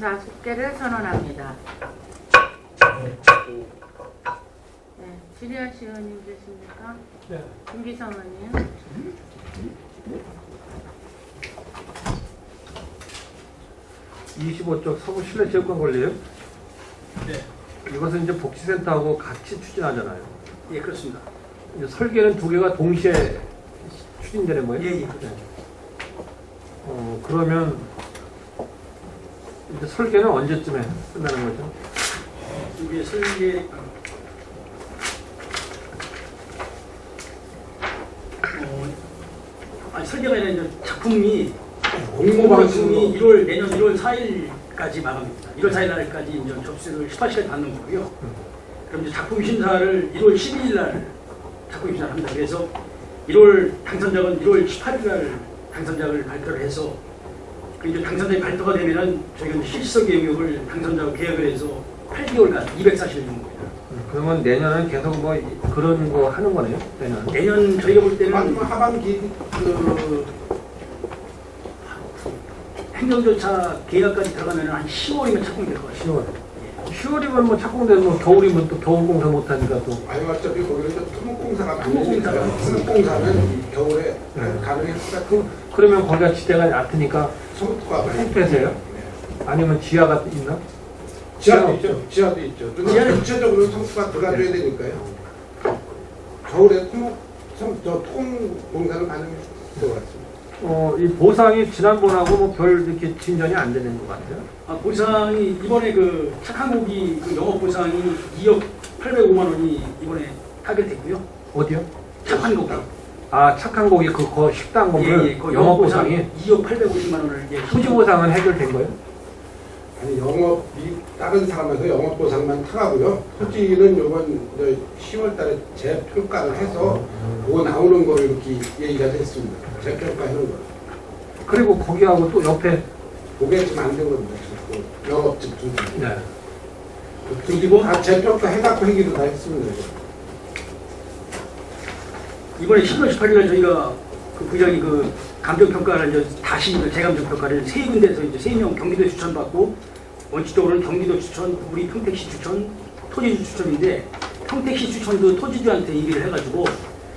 공사 속개를 선언합니다. 네, 지리하시 의원님 계십니까? 네. 김기성 의원님. (25쪽) 서부 실내체육관 권리요. 네. 이것은 이제 복지센터하고 같이 추진하잖아요. 예, 그렇습니다. 이제 설계는 두 개가 동시에 추진되는 거예요? 예, 예. 네. 그러면 이제 설계는 언제쯤에 끝나는 거죠? 이게 설계 아니 설계가 아니라 이제 작품이 공모방송이 내년 1월 4일까지 마감입니다. 1월 4일 날까지 이제 접수를 18시까지 받는 거고요. 그럼 이제 작품 심사를 1월 12일 날 작품 심사를 합니다. 그래서 1월 당선작은 1월 18일 날 당선작을 발표를 해서 그 이제 당선작이 발표가 되면은 저희가 이제 실질설계 영역을 당선작을 계약을 해서 8개월간 240일 정도. 그러면 내년은 계속 뭐 그런 거 하는 거네요? 내년 저희가 볼 때는 하반기 그 행정조차 계약까지 들어가면 한 10월이면 착공될 것 같아요. 10월이면 뭐 착공되면 뭐 겨울이면 또 겨울 공사 못하니까 또. 아니 어차피 거기는 토목공사가 토목공사가 토목공사는 겨울에 네. 가능했을까? 그러면 거기가 지대가 얕으니까 소목과 통폐세요? 아니면 지하가 있나? 지하도 있죠. 지하도 있죠. 지하는 구체적으로 성수가 들어가줘야 되니까요. 겨울에 토목공사는 가능했을 것 같습니다. 이 보상이 지난번하고 뭐 별 이렇게 진전이 안 되는 것 같아요. 보상이 이번에 그 착한고기 그 영업 보상이 2억 805만 원이 이번에 타결됐고요. 어디요? 착한고기. 아, 착한 고기 그 식당 건물 그 영업 보상이 2억 850만 원을 이제 토지 보상은 해결된 거예요? 아니 영업이 다른 사람에서 영업 보상만 타가고요. 토지는 요번 10월달에 재평가를 해서 그거 나오는 거를 이렇게 얘기가 됐습니다. 재평가하는 거. 그리고 거기하고 또 옆에 그게 지금 안 된 겁니다. 그 영업집 두 개. 네. 그리고 다 재평가 해갖고 얘기도 다 했습니다. 이번에 10월 18일 날 저희가 그 부장이 그 감정평가를 이제 다시 재감정평가를 세 군데에서 이제 3명 경기도 추천받고 원칙적으로는 경기도 추천, 우리 평택시 추천, 토지주 추천인데 평택시 추천도 토지주한테 얘기를 해가지고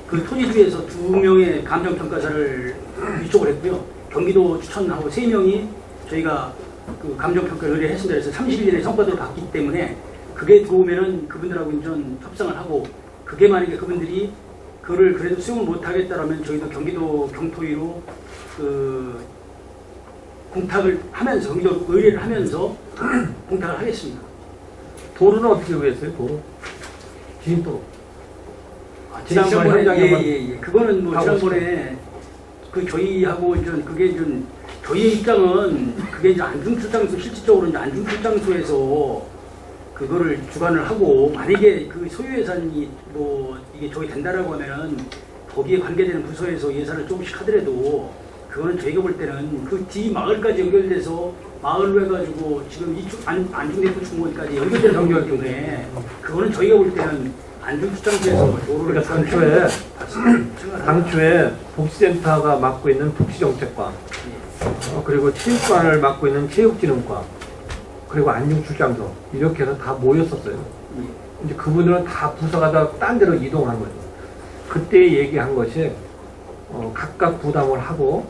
그 토지주에서 2명의 감정평가사를 위촉을 했고요. 경기도 추천하고 3명이 저희가 그 감정평가를 의뢰했습니다. 그래서 30일 내에 성과도를 받기 때문에 그게 들어오면은 그분들하고 인전 협상을 하고 그게 만약에 그분들이 그거를 그래도 수용을 못하겠다라면 저희도 경기도 경토위로 그 공탁을 하면서 경기도 의뢰를 하면서 공탁을 하겠습니다. 도로는 어떻게 구했어요? 도로? 진도로. 지난번 지난번에 현장에만 그거는 뭐 하고 지난번에 그 저희하고 이제 그게 좀 저희의 입장은 그게 이제 안중출장소 실질적으로 이제 안중출장소에서 그거를 주관을 하고 만약에 그 소유 예산이 뭐 이게 저기 된다라고 하면은 거기에 관계되는 부서에서 예산을 조금씩 하더라도 그거는 저희가 볼 때는 그 뒤 마을까지 연결돼서 마을로 해가지고 지금 이 안중대포 중원까지 연결되는 연결 때문에 그거는 저희가 볼 때는 안중출장소에서 도로를 그러니까 당초에 복지센터가 맡고 있는 복지정책과 그리고 체육관을 맡고 있는 체육진흥과 그리고 안중출장소 이렇게 해서 다 모였었어요. 이제 그분들은 다 부서가 다 딴 데로 이동한 거죠. 그때 얘기한 것이 각각 부담을 하고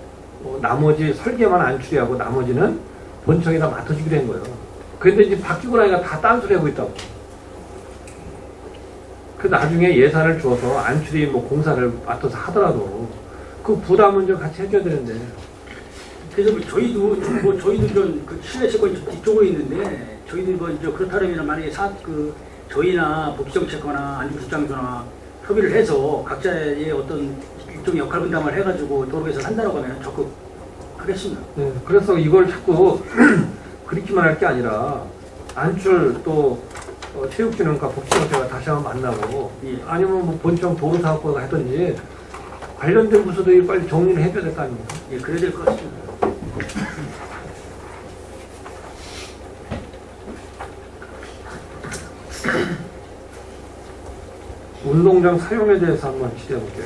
나머지 설계만 안출하고 나머지는 본청에다 맡아주기로 한 거예요. 그런데 이제 바뀌고 나니까 다 딴소리 하고 있다고. 그 나중에 예산을 주어서 안출이 뭐 공사를 맡아서 하더라도 그 부담은 좀 같이 해줘야 되는데. 그래서 저희도 좀 실내 채권이 뒤쪽으로 있는데 저희도 뭐 이제 그렇다면 만약에 저희나 복지정책과나 안중출장소나 협의를 해서 각자의 어떤 일종의 역할 분담을 해가지고 도로에서 산다라고 하면 적극하겠습니다. 네, 그래서 이걸 자꾸 그렇게만 할 게 아니라 안출 또 체육진흥과 복지정책과 다시 한번 만나고 아니면 뭐 본청 도로사업과가 하든지 관련된 부서들이 빨리 정리를 해줘야 될 거 아닙니까? 예, 그래야 될 것 같습니다. 운동장 사용에 대해서 한번 질의해 볼게요.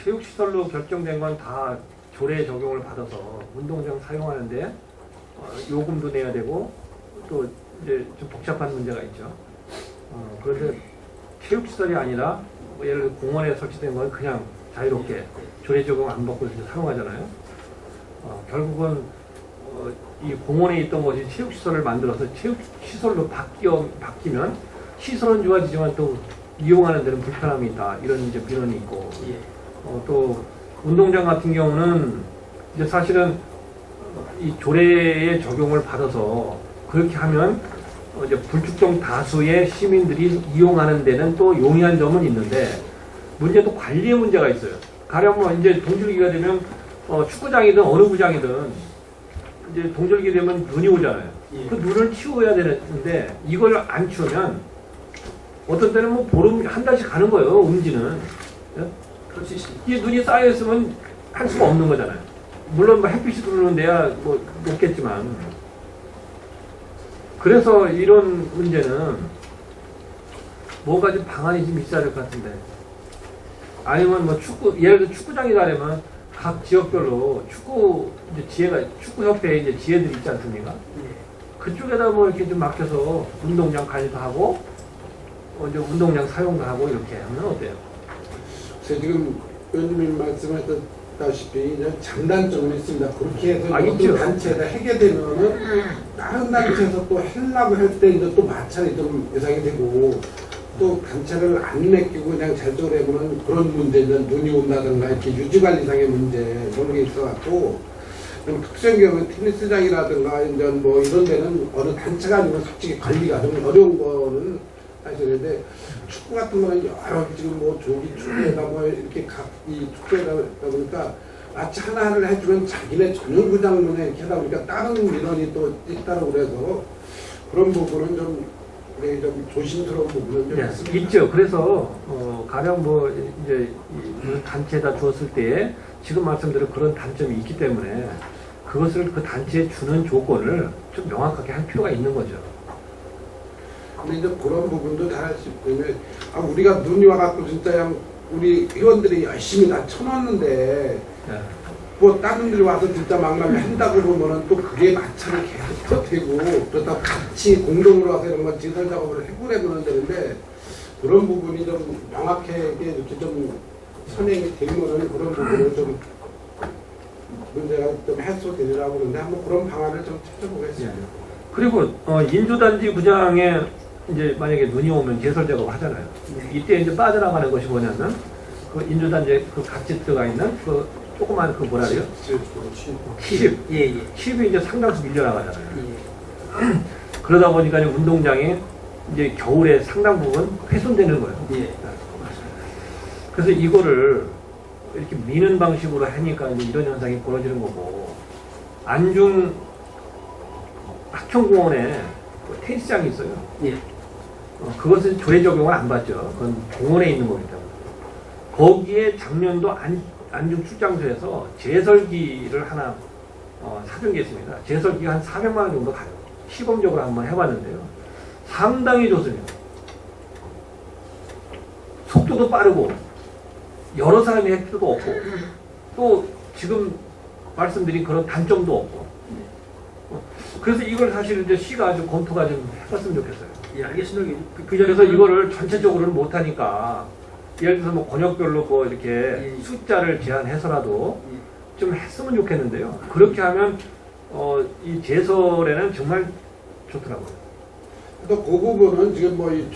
체육시설로 결정된 건 다 조례 적용을 받아서 운동장 사용하는데 요금도 내야 되고 또 이제 좀 복잡한 문제가 있죠. 그런데 체육시설이 아니라 뭐 예를 들어 공원에 설치된 건 그냥 자유롭게 조례 적용 안 받고 이렇게 사용하잖아요. 결국은 이 공원에 있던 것이 체육시설을 만들어서 체육시설로 바뀌면 시설은 좋아지지만 또 이용하는 데는 불편함이 있다. 이런 이제 민원이 있고 또 운동장 같은 경우는 이제 사실은 이 조례의 적용을 받아서 그렇게 하면 이제 불특정 다수의 시민들이 이용하는 데는 또 용이한 점은 있는데 문제도 관리의 문제가 있어요. 가령 뭐 이제 동절기가 되면 축구장이든 어느 구장이든 이제 동절기 되면 눈이 오잖아요. 그 눈을 치워야 되는데 이걸 안 치우면 어떤 때는 뭐 보름 한 달씩 가는 거예요. 음지는. 그럴 수 있습니다. 이 눈이 쌓여 있으면 할 수가 없는 거잖아요. 물론 뭐 햇빛이 들어오는 데야 뭐 높겠지만. 그래서 이런 문제는 뭐가 좀 방안이 좀 있어야 될 것 같은데. 아니면 뭐 예를 들어 축구장이다 하면 각 지역별로 축구협회에 이제 지혜들이 있지 않습니까? 그쪽에다 뭐 이렇게 좀 맡겨서 운동장 관리도 하고, 이제 운동장 사용도 하고 이렇게 하면 어때요? 그래서 지금 의원님이 말씀하셨다시피 장단점은 있습니다. 그렇게 해서 있죠. 어떤 단체에다 하게 되면은 다른 단체에서 또 하려고 할 때 이제 또 마찰이 좀 예상이 되고 또 단체를 안 맡기고 그냥 잘적으로 해보는 그런 문제는 눈이 온다든가 이렇게 유지관리상의 문제 그런 게 있어갖고 좀 특수한 경우는 테니스장이라든가 이제 뭐 이런 데는 어느 단체가 아니면 솔직히 관리가 좀 어려운 거는 사실인데 축구 같은 거는 여러 지금 뭐 조기 축구에다 뭐 이렇게 이 축구에다 보니까 마치 하나를 해주면 자기네 전용 구장문에 이렇게 하다 보니까 다른 민원이 또 있다고 그래서 그런 부분은 좀 조심스러운 부분은 좀 있습니다. 있죠. 그래서 가령 뭐 이제 이 단체에다 주었을 때에 지금 말씀드린 그런 단점이 있기 때문에 그것을 그 단체에 주는 조건을 좀 명확하게 할 필요가 있는 거죠. 근데 이제 그런 부분도 다 할 수 있기 때문에 우리가 눈이 와갖고 진짜 그냥 우리 회원들이 열심히 다 쳐놨는데 뭐 다른 데 와서 진짜 막말 한다고 보면은 또 그게 마찰이 계속 되고 그렇다고 같이 공동으로 와서 이런 거 지설 작업을 해보려면 되는데 그런 부분이 좀 명확하게 이렇게 좀 선행이 되면은 그런 부분을 좀 문제가 좀 해소되리라고 그러는데 한번 그런 방안을 좀 찾아보겠습니다. 그리고 인조단지 구장에 이제 만약에 눈이 오면 제설 작업 하잖아요. 이때 이제 빠져나가는 것이 뭐냐면 그 인조단지에 그 같이 들어가 있는 그 조그만 그 뭐라 그래요? 칩. 칩이 이제 상당수 밀려나가잖아요. 그러다 보니까 운동장에 이제 겨울에 상당 부분 훼손되는 거예요. 그래서 이거를 이렇게 미는 방식으로 하니까 이제 이런 현상이 벌어지는 거고, 안중 하천공원에 테니스장이 있어요. 그것은 조례 적용을 안 받죠. 그건 공원에 있는 거기 때문에. 거기에 작년도 안중 출장소에서 제설기를 하나 사준 게 있습니다. 제설기가 한 400만 원 정도 가요. 시범적으로 한번 해봤는데요. 상당히 좋습니다. 속도도 빠르고 여러 사람이 할 필요도 없고 또 지금 말씀드린 그런 단점도 없고 그래서 이걸 사실 이제 시가 좀 검토가 좀 해봤으면 좋겠어요. 알겠습니다. 그래서 이거를 전체적으로는 못하니까 예를 들어서 뭐 권역별로 뭐 이렇게 숫자를 제한해서라도 좀 했으면 좋겠는데요. 그렇게 하면 이 제설에는 정말 좋더라고요. 또 그 부분은 지금 뭐 이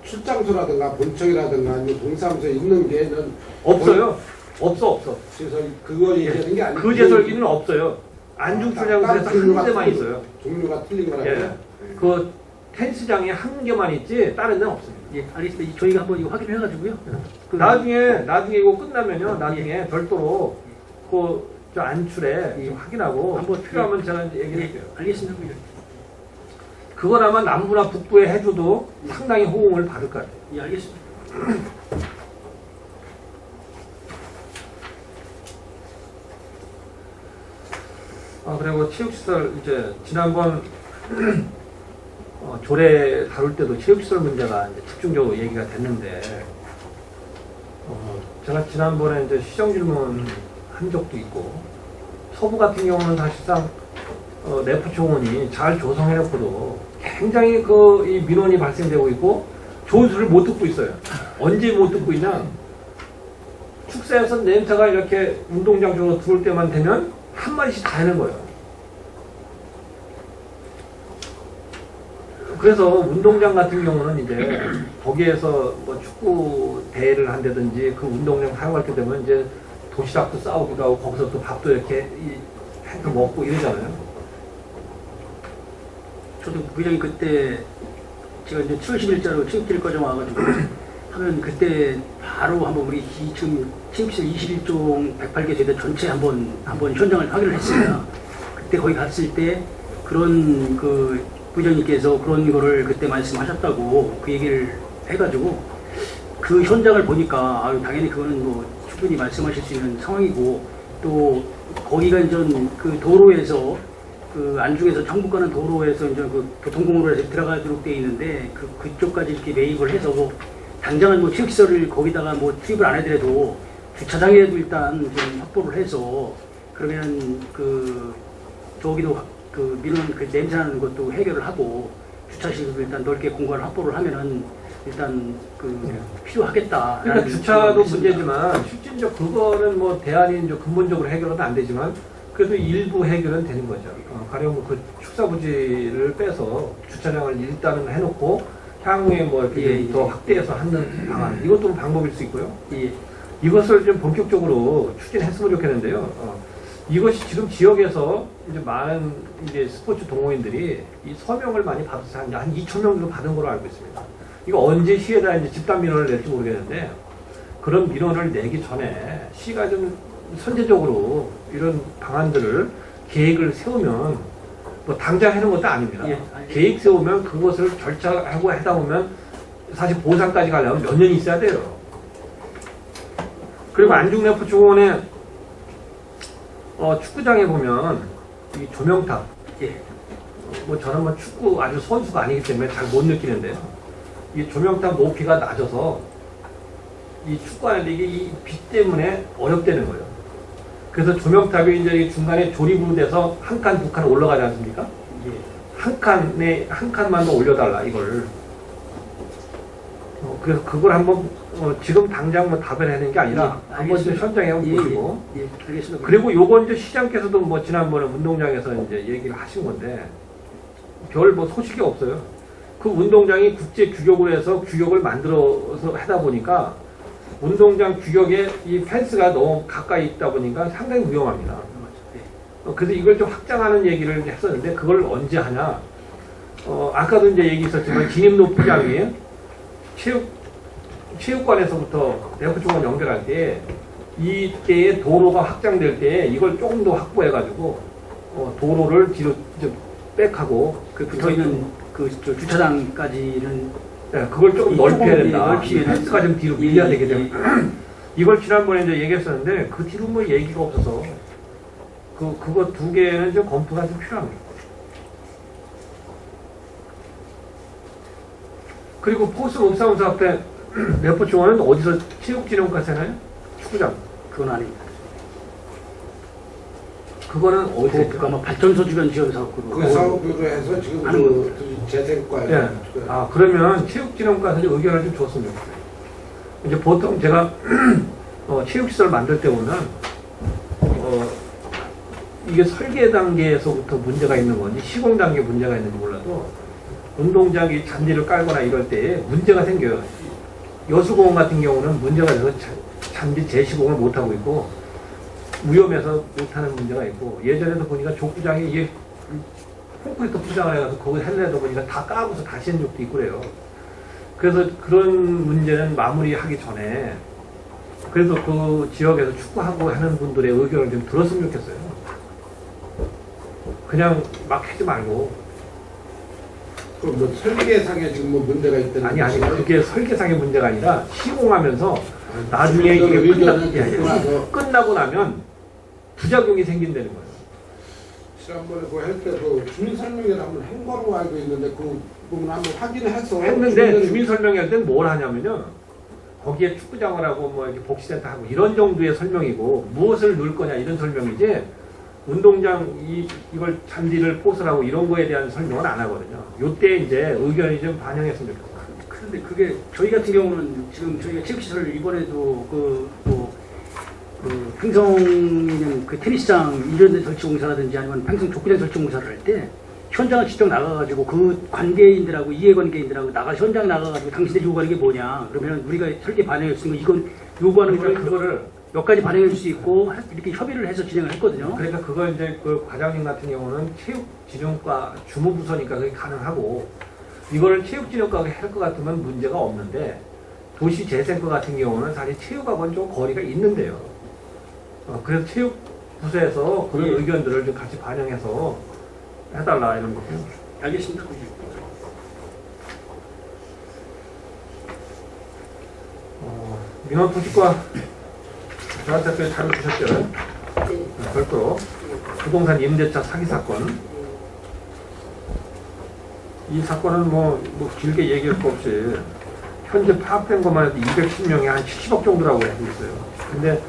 출장소라든가 본청이라든가 아니면 동사무소에 있는 게는 없어요. 없어. 그래서 그거 얘기하는 게 아니고 그 제설기는 없어요. 안중 출장소에서 한 대만 있어요. 종류가 틀린 거라고요? 그 테니스장에 한 개만 있지 다른 데는 없습니다. 알겠습니다. 저희가 한번 이거 확인을 해가지고요. 나중에 이거 끝나면요. 나중에 별도로 저 안출에 좀 확인하고 한번 필요하면 제가 이제 얘기할게요. 알겠습니다. 그건 아마 남부나 북부에 해줘도 상당히 호응을 받을 것 같아요. 알겠습니다. 그리고 체육시설 이제 지난번 조례 다룰 때도 체육시설 문제가 이제 집중적으로 얘기가 됐는데 제가 지난번에 이제 시정질문 한 적도 있고 서부 같은 경우는 사실상 내포초원이 잘 조성해놓고도 굉장히 이 민원이 발생되고 있고 좋은 소리를 못 듣고 있어요. 언제 못 듣고 있냐? 축사에서 냄새가 이렇게 운동장 쪽으로 들어올 때만 되면 한 마리씩 다 하는 거예요. 그래서 운동장 같은 경우는 이제 거기에서 뭐 축구 대회를 한다든지 그 운동장 사용할 때 되면 이제 도시락도 싸우기도 하고 거기서 또 밥도 이렇게 해서 먹고 이러잖아요. 저도 부장님 그때 제가 이제 7월 10일자로 체육질 과정 와가지고 하면 그때 바로 한번 우리 지금 체육시설 21종 108개 세대 전체 한번 현장을 확인을 했습니다. 그때 거기 갔을 때 그런 그 부장님께서 그런 거를 그때 말씀하셨다고 그 얘기를 해가지고 그 현장을 보니까 당연히 그거는 뭐 충분히 말씀하실 수 있는 상황이고 또 거기가 이제 그 도로에서 그 안중에서 전북 가는 도로에서 이제 그 교통공로에서 들어가도록 돼 있는데 그쪽까지 이렇게 매입을 해서 뭐 당장은 뭐 체육시설을 거기다가 뭐 투입을 안 해더라도 주차장에도 일단 좀 확보를 해서 그러면 그 저기도 그 민원 그 냄새나는 것도 해결을 하고 주차식으로 일단 넓게 공간을 확보를 하면은 일단 그 필요하겠다. 그러니까 주차도 문제지만 실질적 그거는 뭐 대안이 이제 근본적으로 해결은 안 되지만 그래도 일부 해결은 되는 거죠. 가령 그 축사부지를 빼서 주차장을 일단은 해놓고 향후에 뭐 이렇게 더 확대해서 하는 방안 이것도 방법일 수 있고요. 이것을 좀 본격적으로 추진했으면 좋겠는데요. 이것이 지금 지역에서 이제 많은 이제 스포츠 동호인들이 이 서명을 많이 받아서 한 2,000명 정도 받은 걸로 알고 있습니다. 이거 언제 시에다 이제 집단 민원을 낼지 모르겠는데 그런 민원을 내기 전에 시가 좀 선제적으로 이런 방안들을 계획을 세우면 뭐 당장 해놓은 것도 아닙니다. 계획 세우면 그것을 절차하고 하다 보면 사실 보상까지 가려면 몇 년이 있어야 돼요. 그리고 안중내포중원에 축구장에 보면 이 조명탑, 뭐 저는 뭐 축구 아주 선수가 아니기 때문에 잘 못 느끼는데요. 이 조명탑 높이가 낮아서 이 축구하는데 이게 이 빛 때문에 어렵다는 거예요. 그래서 조명탑이 이제 이 중간에 조립으로 돼서 한 칸, 두 칸 올라가지 않습니까? 한 칸만 더 올려달라 이걸. 그래서 그걸 한번 지금 당장 뭐 답을 해야 되는 게 아니라 한번 좀 현장에 한번 보시고 알겠습니다. 그리고 요건 이제 시장께서도 뭐 지난번에 운동장에서 이제 얘기를 하신 건데 별 뭐 소식이 없어요. 그 운동장이 국제 규격으로 해서 규격을 만들어서 하다 보니까 운동장 규격에 이 펜스가 너무 가까이 있다 보니까 상당히 위험합니다. 그래서 이걸 좀 확장하는 얘기를 했었는데 그걸 언제 하냐? 아까도 이제 얘기 있었지만 진입로 부장이 체육관에서부터 내포중원 연결할 때 이때에 도로가 확장될 때 이걸 조금 더 확보해가지고 도로를 뒤로 백하고 그 붙어있는 그 주차장까지는 그걸 조금 넓혀야 된다. 넓히면 펜스가 좀 뒤로 밀려야 되기 때문에 이걸 지난번에 이제 얘기했었는데 그 뒤로 뭐 얘기가 없어서 그거 두 개는 좀 검토가 좀 필요합니다. 그리고 포스 읍사무소 앞에 내포중원은 어디서 체육진흥과에서 하나요? 축구장. 그건 아닙니다. 그거는 어디서 했죠? 그거 아마 발전소 주변 지역 사업으로. 그 사업으로 해서 지금 그 재생과에. 예. 그러면 체육진흥과에서 의견을 좀 줬으면 좋겠어요. 이제 보통 제가 체육시설 만들 때 보면 이게 설계 단계에서부터 문제가 있는 건지 시공 단계 문제가 있는지 몰라도 운동장이 잔디를 깔거나 이럴 때 문제가 생겨요. 여수공원 같은 경우는 문제가 돼서 잔디 재시공을 못하고 있고 위험해서 못하는 문제가 있고 예전에도 보니까 족구장이 이게 콘크리트 포장을 해가지고 거기 헬레다 보니까 다 까고서 다시 한 적도 있고 그래요. 그래서 그런 문제는 마무리하기 전에 그래서 그 지역에서 축구하고 하는 분들의 의견을 좀 들었으면 좋겠어요. 그냥 막 하지 말고. 그럼 뭐 설계상에 지금 뭐 문제가 있다는 아니 그게 설계상의 문제가 아니라 시공하면서 나중에 이게 끝나고 나면 부작용이 생긴다는 거예요. 지난번에 그거 할 때도 주민 설명회를 한번 한 거로 알고 있는데 그 부분 한번 확인해서 했는데 주민 설명회 때는 뭘 하냐면요. 거기에 축구장을 하고 뭐 이렇게 복지센터 하고 이런 정도의 설명이고 무엇을 넣을 거냐 이런 설명이지 운동장 이걸 잔디를 포스라고 이런 거에 대한 설명은 안 하거든요. 요때 이제 의견이 좀 반영했으면 좋겠어요. 그런데 그게 저희 같은 경우는 지금 저희가 체육시설을 이번에도 횡성 그 테니스장 이런 데 설치 공사라든지 아니면 횡성 족구장 설치 공사를 할 때 현장을 직접 나가가지고 그 관계인들하고 이해관계인들하고 현장 나가가지고 당신들이 요구하는 게 뭐냐 그러면 우리가 설계 반영할 수 있는 거 이건 요구하는 거를 그거를 몇 가지 반영해 줄 수 있고 이렇게 협의를 해서 진행을 했거든요. 그러니까 그걸 이제 그 과장님 같은 경우는 체육진흥과 주무부서니까 그게 가능하고 이거를 체육진흥과가 할 것 같으면 문제가 없는데 도시재생과 같은 경우는 사실 체육하고는 좀 거리가 있는데요. 그래서 체육부서에서 그런 예. 의견들을 좀 같이 반영해서 해달라 이런 거고요. 알겠습니다. 민원토지과 저한테 또 자료 주셨죠? 네. 별도로 부동산 임대차 사기 사건. 이 사건은 뭐 길게 얘기할 거 없이 현재 파악된 것만 해도 210명이 한 70억 정도라고 알고 있어요. 근데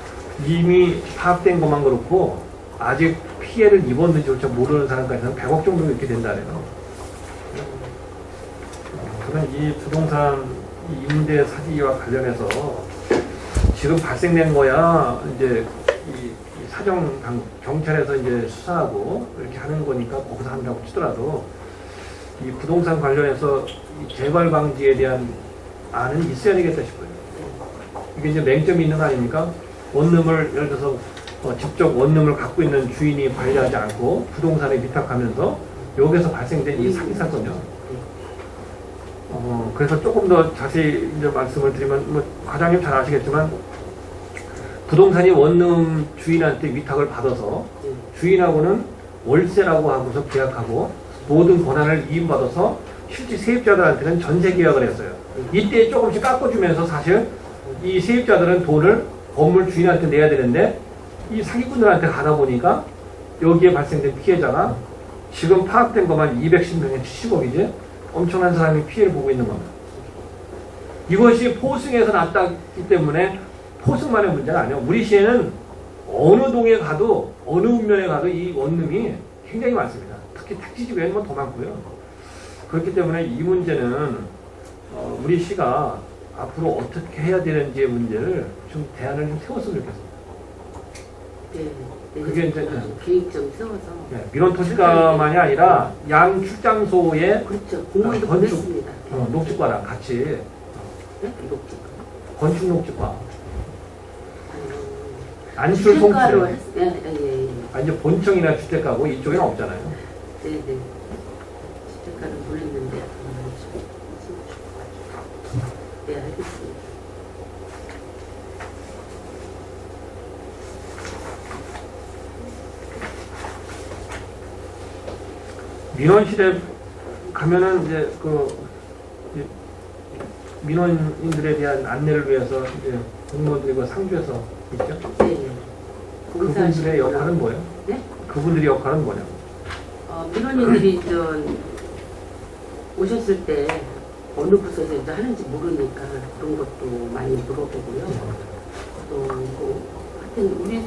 이미 파악된 것만 그렇고 아직 피해를 입었는지조차 모르는 사람까지는 100억 정도 이렇게 된다네요. 그러면 이 부동산 임대 사기와 관련해서 지금 발생된 거야 이제 이 사정 경찰에서 이제 수사하고 이렇게 하는 거니까 거기서 한다고 치더라도 이 부동산 관련해서 이 재발 방지에 대한 안은 있어야 되겠다 싶어요. 이게 이제 맹점이 있는 거 아닙니까? 원룸을 예를 들어서 직접 원룸을 갖고 있는 주인이 관리하지 않고 부동산에 위탁하면서 여기서 발생된 이 사기 사건이요. 그래서 조금 더 자세히 이제 말씀을 드리면 뭐 과장님 잘 아시겠지만 부동산이 원룸 주인한테 위탁을 받아서 주인하고는 월세라고 하고서 계약하고 모든 권한을 이임받아서 실제 세입자들한테는 전세 계약을 했어요. 이때 조금씩 깎아주면서 사실 이 세입자들은 돈을 건물 주인한테 내야 되는데 이 사기꾼들한테 가다 보니까 여기에 발생된 피해자가 지금 파악된 것만 210명에 70억이지 엄청난 사람이 피해를 보고 있는 겁니다. 이것이 포승에서 났다기 때문에 포승만의 문제가 아니에요. 우리 시에는 어느 동에 가도 어느 읍면에 가도 이 원룸이 굉장히 많습니다. 특히 택지지구에는 뭐 더 많고요. 그렇기 때문에 이 문제는 우리 시가 앞으로 어떻게 해야 되는지의 문제를 좀 대안을 좀 세웠으면 좋겠습니다. 네. 그게 이제 계획 좀 세워서. 네, 민원토지과만이 아니라 양 출장소의 그렇죠. 공문도 건축, 보냈습니다. 녹지과랑 같이 네? 녹지과. 건축 녹지과 안출 주택가로 송출. 예. 이제 본청이나 주택가고 이쪽에는 없잖아요. 네네. 주택가를 보냈는데. 네, 알겠습니다. 민원실에 가면은 이제 민원인들에 대한 안내를 위해서 이제 공무원들이 그 상주에서 있죠. 네. 그분들의 역할은 뭐예요? 네? 그분들의 역할은 뭐냐고. 민원인들이 오셨을 때 어느 부서에서 이제 하는지 모르니까 그런 것도 많이 물어보고요. 또 하여튼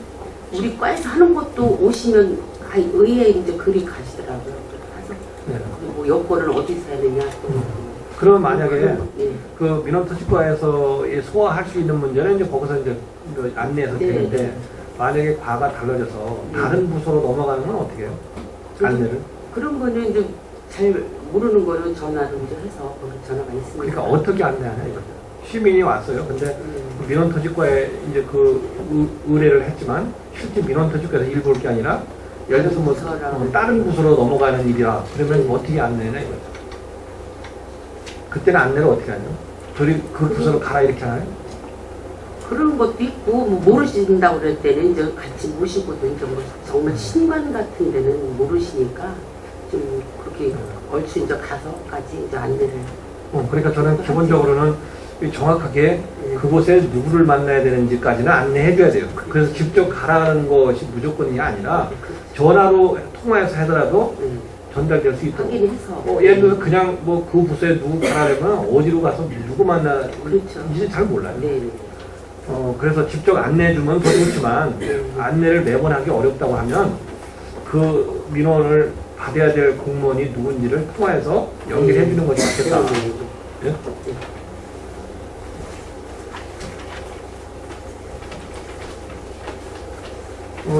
우리 과에서 하는 것도 오시면 의외에 이제 글이 가시더라고요. 가서 네. 뭐 여권을 어디서 해야 되냐 또. 그러면 만약에 네. 그 민원토지과에서 소화할 수 있는 문제는 이제 거기서 이제 안내해서 네. 되는데 만약에 과가 달라져서 다른 부서로 넘어가는 건 어떻게 해요? 안내를? 그런 거는 이제 잘 모르는 거는 전화로 이제 해서 거기 전화가 있으니까. 그러니까 어떻게 안내하냐 이거죠. 시민이 왔어요. 근데 민원토지과에 이제 의뢰를 했지만 실제 민원토지과에서 일 볼 게 아니라 예를 들어서 뭐 다른 부서로 넘어가는 일이라 그러면 어떻게 안내냐 이거죠. 그때는 안내를 어떻게 하냐? 저리 그 부서로 가라 이렇게 하나요? 그런 것도 있고 뭐 모르신다고 그럴 때는 이제 같이 모시고도 이제 뭐 정말 신관 같은 데는 모르시니까 좀 그렇게 얼추 이제 가서까지 이제 안내를. 그러니까 저는 기본적으로는 정확하게 그곳에 누구를 만나야 되는지까지는 안내해줘야 돼요. 그래서 직접 가라는 것이 무조건이 아니라 전화로 통화해서 하더라도 전달될 수 있도록. 확인해서. 예를 들어서 그냥 뭐 그 부서에 누구 가라면 어디로 가서 누구 만나 그렇죠. 이제 잘 몰라요. 네. 그래서 직접 안내해주면 더 좋지만 안내를 매번 하기 어렵다고 하면 그 민원을 받아야 될 공무원이 누군지를 통화해서 연결해 주는 것이 맞겠다. 예?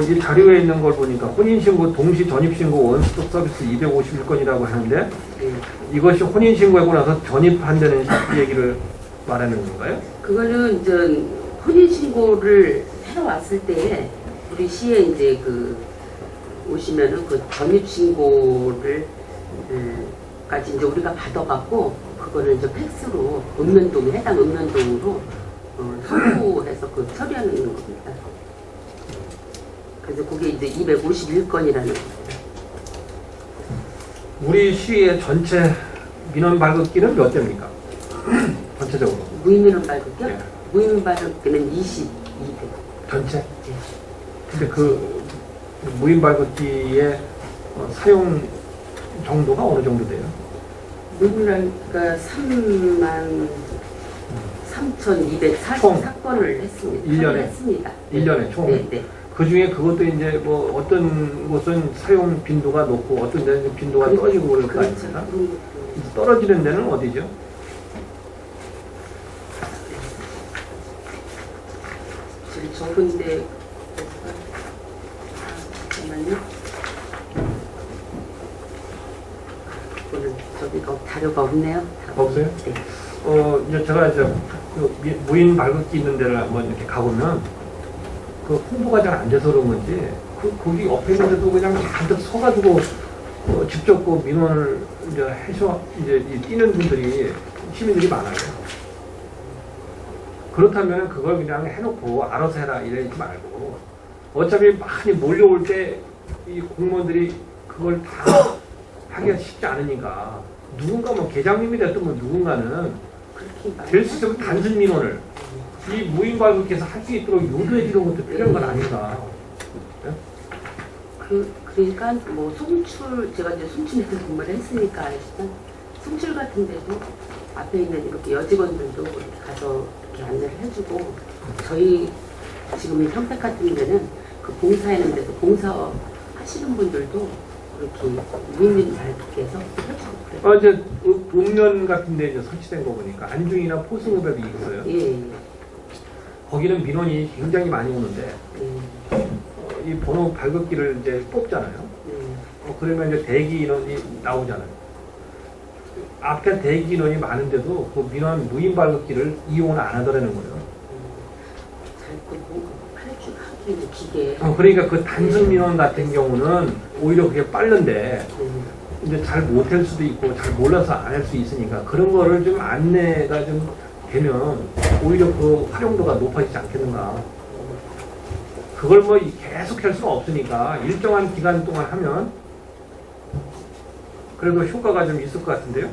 이 자료에 있는 걸 보니까 혼인신고, 동시 전입신고, 원스톱 서비스 251건이라고 하는데 이것이 혼인신고하고 나서 전입한다는 얘기를 말하는 건가요? 그거는 이제 혼인신고를 해러 왔을 때 우리 시에 이제 그 오시면은 그 전입신고를 까지 이제 우리가 받아갖고 그거를 이제 팩스로 읍면동에 해당 읍면동으로 선고해서 그 처리하는 겁니다. 그래서 그게 이제 251건이라는 겁니다. 우리 시의 전체 민원 발급기는 몇 대입니까? 전체적으로. 무인민원 발급이요? 예. 무인민원 발급기는 22대. 전체? 예. 근데 그 무인 발급기의 사용 정도가 어느 정도 돼요? 무인민원가 33,244건을 했습니다. 1년에? 했습니다. 1년에 총? 네, 네. 그 중에 그것도 이제 뭐 어떤 곳은 사용 빈도가 높고 어떤 데는 빈도가 떨어지고 그럴 거 그렇죠. 아닙니까? 그런 것도 떨어지는 데는 어디죠? 제일 적은데 잠깐만요. 그거는 저기가 자료가 없네요. 없어요? 네. 이제 제가 이제 그 무인 발급기 있는 데를 한번 이렇게 가보면 그 홍보가 잘 안 돼서 그런 건지 거기 옆에 있는데도 그냥 잔뜩 서가지고 직접 그 민원을 이제 해서 이제 뛰는 분들이 시민들이 많아요. 그렇다면 그걸 그냥 해놓고 알아서 해라 이러지 말고 어차피 많이 몰려올 때 이 공무원들이 그걸 다 하기가 쉽지 않으니까 누군가 뭐 계장님이 됐든 뭐 누군가는 될 수 있으면 단순 민원을 이 무인 발급기에서 할 수 있도록 유도해 주는 것도 필요한 건 아닌가. 그러니까 뭐 송출 제가 이제 송출에서 근무를 했으니까 알지만 송출 같은 데도 앞에 있는 이렇게 여직원들도 이렇게 가서 이렇게 안내를 해주고 저희 지금 평택 같은 데는 그 봉사하는 데도 봉사 하시는 분들도 그렇게 무인 발급기에서 해주고 그래요. 이제 읍면 같은 데 이제 설치된 거 보니까 안중이나 포승읍에도 있어요. 예, 예. 거기는 민원이 굉장히 많이 오는데 이 번호 발급기를 이제 뽑잖아요. 그러면 이제 대기 인원이 나오잖아요. 앞에 대기 인원이 많은데도 그 민원 무인 발급기를 이용을 안 하더라는 거예요. 팔주하기는 기계. 그러니까 그 단순 민원 같은 경우는 오히려 그게 빠른데 이제 잘 못할 수도 있고 잘 몰라서 안 할 수 있으니까 그런 거를 좀 안내가 좀 되면 오히려 그 활용도가 높아지지 않겠는가. 그걸 뭐 계속 할 수는 없으니까 일정한 기간 동안 하면 그래도 효과가 좀 있을 것 같은데요?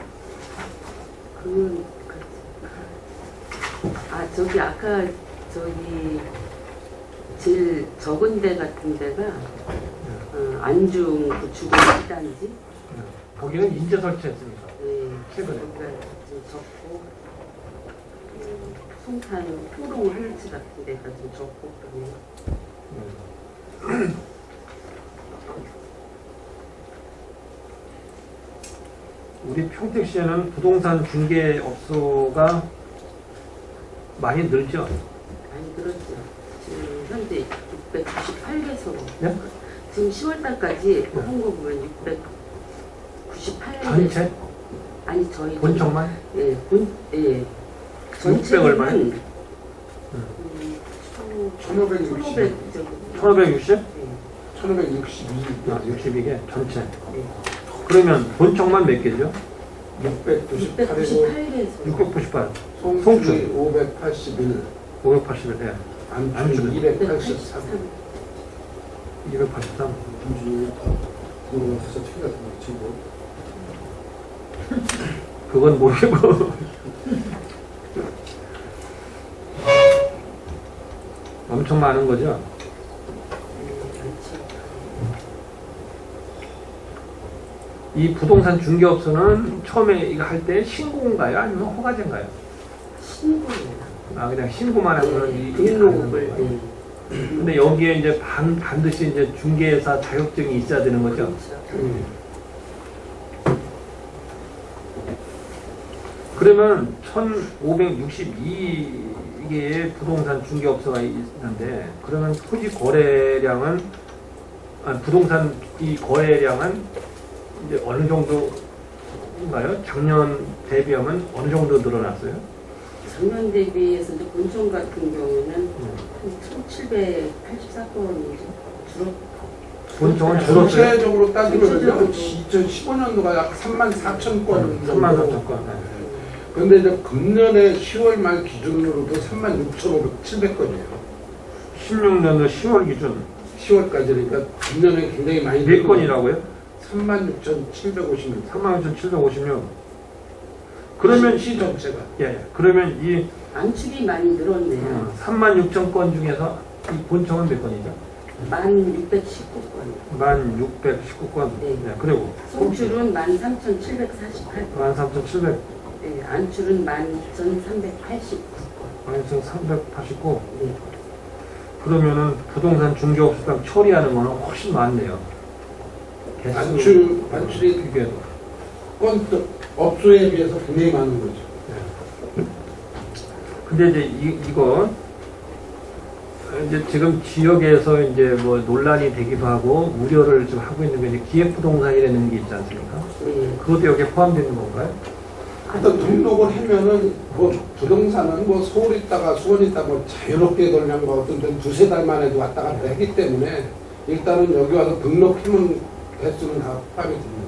저기 아까 저기 제일 적은 데 같은 데가 안중 그 주거 1단지. 거기는 인재 설치했으니까. 네, 최근에. 거기가 좀 적고 송탄 포롱 할지 같은 데가 좀 적고 그러네요. 우리 평택시에는 부동산 중개업소가 많이 늘죠? 많이 늘었죠. 지금 현재 698개소. 네? 지금 10월달까지 한 거 보면 698개소. 전체? 아니 저희 본청만? 예, 예. 600 얼마요? 1560. 1560? 1562. 62개 전체. 그러면 본청만 몇 개죠? 698이고 698. 송출이 581, 581. 네. 안출 283. 283. 그거는 진짜 튀기 같은 거 치고. 그건 모르겠고. 엄청 많은 거죠? 이 부동산 중개업소는 처음에 이거 할 때 신고인가요? 아니면 허가제인가요? 신고예요. 그냥 신고만 하면 이 등록을. 근데 여기에 이제 반드시 이제 중개사 자격증이 있어야 되는 거죠. 그렇죠. 그러면 1562개의 부동산 중개업소가 있는데 그러면 토지 거래량은 부동산 이 거래량은 이제 어느 정도인가요? 작년 대비하면 어느 정도 늘어났어요? 작년 대비해서 이제 본청 같은 경우는 한 1,784건이 줄었고 본청은 줄었어요. 전체적으로 따지면 전체적으로. 2015년도가 약 34,000건 34,000건. 그런데 이제 금년에 10월 말 기준으로도 36,700건이에요. 16년도 10월 기준 10월까지 그러니까 금년에 굉장히 많이 몇 건이라고요? 36,750명. 36,750명. 그러면 시 전체가 예. 그러면 이 안출이 많이 늘었네요. 36,000건 중에서 이 본청은 몇 건이죠? 1,619건. 1,619건. 네. 네. 그리고 송출은 13,748건. 13,700, 네, 안출은 12,389건. 12,389. 네. 그러면은 부동산 중개업소당 처리하는 거는 훨씬 많네요. 반출이 비교해도. 건 업소에 비해서 굉장히 많은 거죠. 근데 이제 이거 이제 지금 지역에서 이제 뭐 논란이 되기도 하고 우려를 좀 하고 있는 게 이제 기획부동산이라는 게 있지 않습니까? 네. 그것도 여기에 포함되는 건가요? 일단 등록을 하면은 뭐 부동산은 뭐 서울 있다가 수원 있다가 뭐 자유롭게 돌면 뭐 어떤 데는 두세 달만 해도 왔다 갔다 했기 때문에 일단은 여기 와서 등록하면 개수는 다 포함이 됩니다.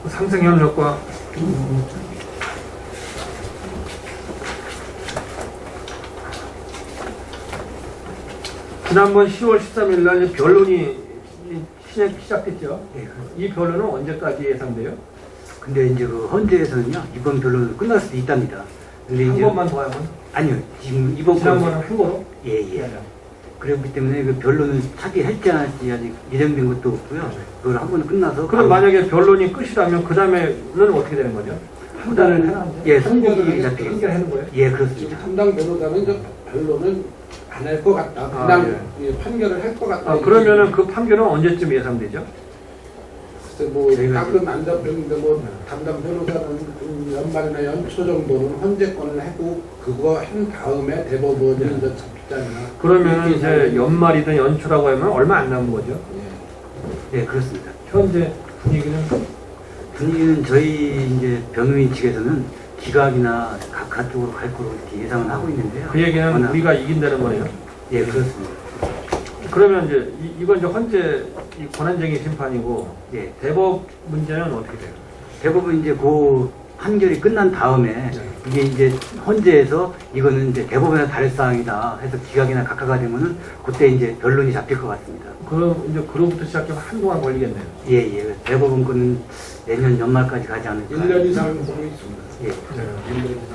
상생협력과 지난번 10월 13일 날 변론이 시작됐죠. 예, 이 변론은 언제까지 예상돼요? 근데 이제 그 헌재에서는요 이번 변론은 끝날 수도 있답니다. 근데 한 이제 번만 더 하면? 아니요 지금 이번 지난번은 한 거로? 예예. 그렇기 때문에 그 변론을 차기할지 안 할지 아직 예정된 것도 없고요. 그걸 한 번 끝나서 그럼 만약에 변론이 끝이라면 그 다음에는 어떻게 되는 거죠? 판단을 해야 하는데? 예 선고일이 잡히겠죠. 판결하는 거예요? 예 지금 그렇습니다. 담당 변호사는 이제 변론은 안 할 것 같다. 그냥 판결을 할 것 같다. 그러면은 그 판결은 언제쯤 예상되죠? 글쎄 뭐 저희가 가끔 안 잡혔는데 뭐 담당 변호사는 연말이나 연초 정도는 헌재권을 하고 그거 한 다음에 대법원이 이제 잡히잖아요. 그러면 이제 연말이든 연초라고 하면 얼마 안 남은 거죠? 예 그렇습니다. 현재 분위기는 분위기는 저희 이제 변호인 측에서는 기각이나 각하 쪽으로 갈 거로 이렇게 예상을 하고 있는데요. 그 얘기는 워낙- 우리가 이긴다는 거예요. 예 그렇습니다. 그러면 이제 이건 이제 헌재 이 권한쟁의 심판이고 예 대법 문제는 어떻게 돼요? 대법은 이제 그 판결이 끝난 다음에 이게 이제 헌재에서 이거는 이제 대법원에 다를 사항이다 해서 기각이나 각하가 되면은 그때 이제 변론이 잡힐 것 같습니다. 그럼 이제 그로부터 시작해서 한동안 걸리겠네요. 예. 대법원 거는 내년 연말까지 가지 않을까. 1년 이상 보고 있습니다. 예. 1년 이상.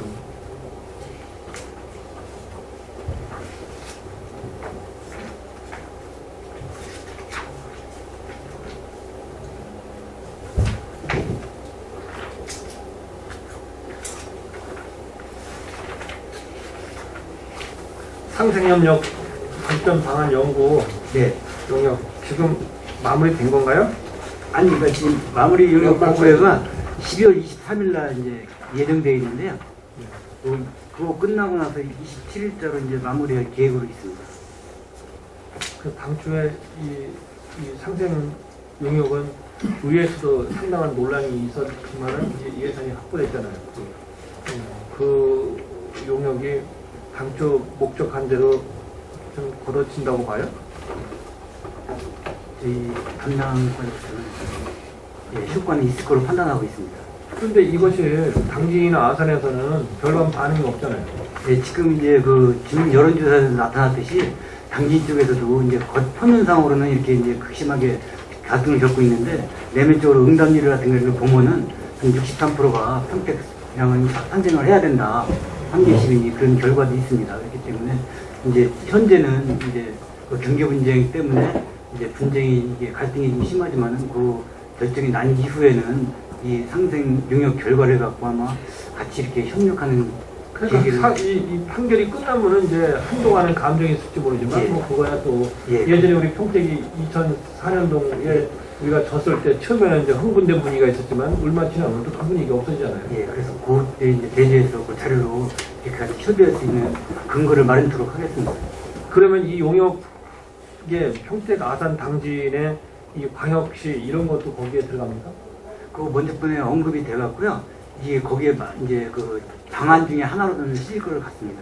상생협력 발전 방안 연구 예. 용역 지금 마무리된 건가요? 아니, 그러니까 지금 마무리 영역 보고회가 12월 23일 날 이제 예정되어 있는데요. 그거 끝나고 나서 27일자로 이제 마무리할 계획으로 있습니다. 그 당초에 이 상생 용역은 의회에서도 상당한 논란이 있었지만은 이제 예산이 확보됐잖아요. 그 용역이 당초 목적한 대로 좀 거둬진다고 봐요? 저희 담당권에서는 예, 효과는 있을 거로 판단하고 있습니다. 그런데 이것이 당진이나 아산에서는 별반 반응이 없잖아요. 예, 지금 이제 그 주민 여론조사에서 나타났듯이 당진 쪽에서도 이제 표면상으로는 이렇게 이제 극심하게 갈등을 겪고 있는데 내면적으로 응답률 같은 걸 보면은 한 63%가 평택 그냥 상생을 해야 된다. 3개 시민이 그런 결과도 있습니다. 그렇기 때문에 이제 현재는 이제 그 경계 분쟁 때문에 이제 분쟁이 이게 갈등이 좀 심하지만은 그 결정이 난 이후에는 이 상생 용역 결과를 갖고 아마 같이 이렇게 협력하는 그러니까 이 판결이 끝나면은 이제 한동안은 감정이 있을지 모르지만 예. 뭐 그거야 또 예. 예전에 우리 평택이 2004년도에 우리가 졌을 때 처음에는 이제 흥분된 분위기가 있었지만 얼마 지나면 또 그 분위기가 없어지잖아요. 예, 그래서 그때 이제 대제에서 그 자료로 이렇게 같이 협의할 수 있는 근거를 마련토록 하겠습니다. 그러면 이 용역의 평택 아산 당진의 이 광역시 이런 것도 거기에 들어갑니까? 그 먼저 번에 언급이 돼갖고요. 이게 거기에 이제 그 방안 중에 하나로는 쓰일 것 같습니다.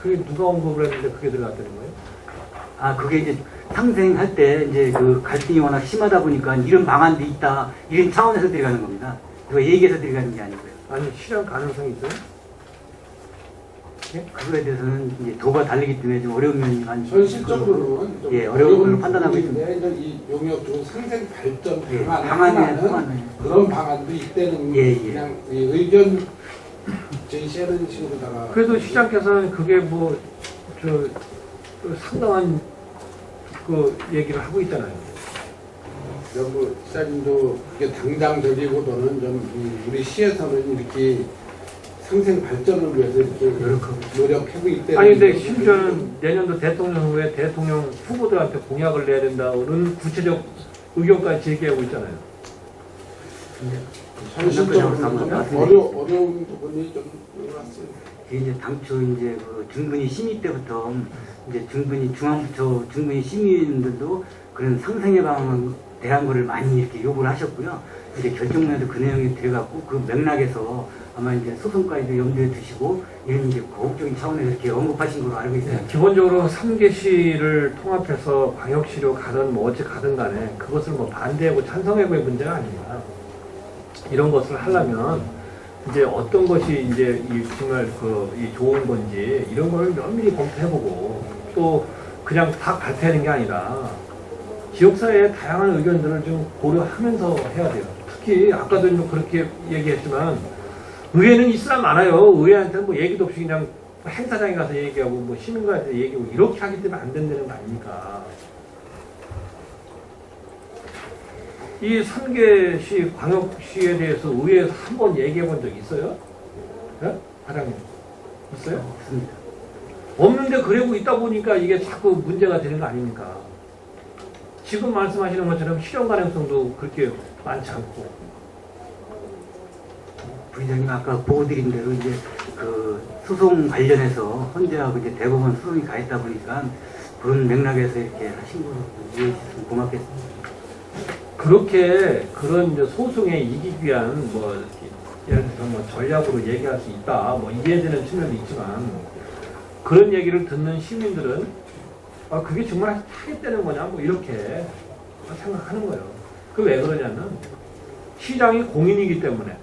그게 누가 언급을 했는데 그게 들어갔다는 거예요? 아, 그게 이제 상생할 때 이제 그 갈등이 워낙 심하다 보니까 이런 방안도 있다, 이런 차원에서 들어가는 겁니다. 그거 얘기해서 들어가는 게 아니고요. 아니 실현 가능성이 있어요? 그거에 대해서는 이제 도가 달리기 때문에 좀 어려운 면이 많이 현실적으로는 좀 예, 어려운 걸 판단하고 부분인데 이제 이 용역 중 상생 발전 예, 방안에 방안에 그런 방안도 있다는 예, 예. 그냥 이 의견 제시하는 식으로다가 그래도 시장께서는 그게 뭐 저 상당한 그 얘기를 하고 있잖아요. 뭐 시장님도 그게 당장 저기보다는 좀 우리 시에서는 이렇게 상생 발전을 위해서 이렇게 노력하고 있다는. 아니 근데 심지어는 내년도 대통령 후에 대통령 후보들한테 공약을 내야 된다는 구체적 의견까지 제기하고 있잖아요. 현실적으로 어려운 부분이 좀 올랐습니다. 이제 당초 이제 그 중근위 심의 때부터 이제 중근위 중앙부처 중근위 심의위원들도 그런 상생의 방안에 대한 거를 많이 이렇게 요구를 하셨고요. 이제 결정문에도 그 내용이 들어갔고 그 맥락에서 아마 이제 소송까지도 염두에 두시고 이런 이제 고급적인 차원에서 이렇게 언급하신 걸로 알고 있어요. 기본적으로 3개 시를 통합해서 광역시로 가든 뭐 어찌 가든 간에 그것을 뭐 반대하고 찬성하고의 문제가 아닙니다. 이런 것을 하려면 이제 어떤 것이 이제 이 정말 이 좋은 건지 이런 걸 면밀히 검토해보고 또 그냥 다 발표하는 게 아니라 지역사회의 다양한 의견들을 좀 고려하면서 해야 돼요. 특히 아까도 좀 그렇게 얘기했지만 의회는 있으나 많아요. 의회한테는 뭐 얘기도 없이 그냥 행사장에 가서 얘기하고 뭐 시민과한테 얘기하고 이렇게 하기 때문에 안 된다는 거 아닙니까? 이 3개시 광역시에 대해서 의회에서 한 번 얘기해 본 적 있어요? 네? 과장님 있어요? 없습니다. 없는데 그러고 있다 보니까 이게 자꾸 문제가 되는 거 아닙니까? 지금 말씀하시는 것처럼 실현 가능성도 그렇게 많지 않고. 부의장님 아까 보고드린 대로 이제 그 소송 관련해서 헌재하고 이제 대법원 소송이 가 있다 보니까 그런 맥락에서 이렇게 하신 거로 이해해 주셨으면 고맙겠습니다. 그렇게 그런 이제 소송에 이기기 위한 뭐 예를 들어서 뭐 전략으로 얘기할 수 있다 뭐 이해되는 측면도 있지만 그런 얘기를 듣는 시민들은 아 그게 정말 하겠다는 거냐 뭐 이렇게 생각하는 거예요. 그 왜 그러냐면 시장이 공인이기 때문에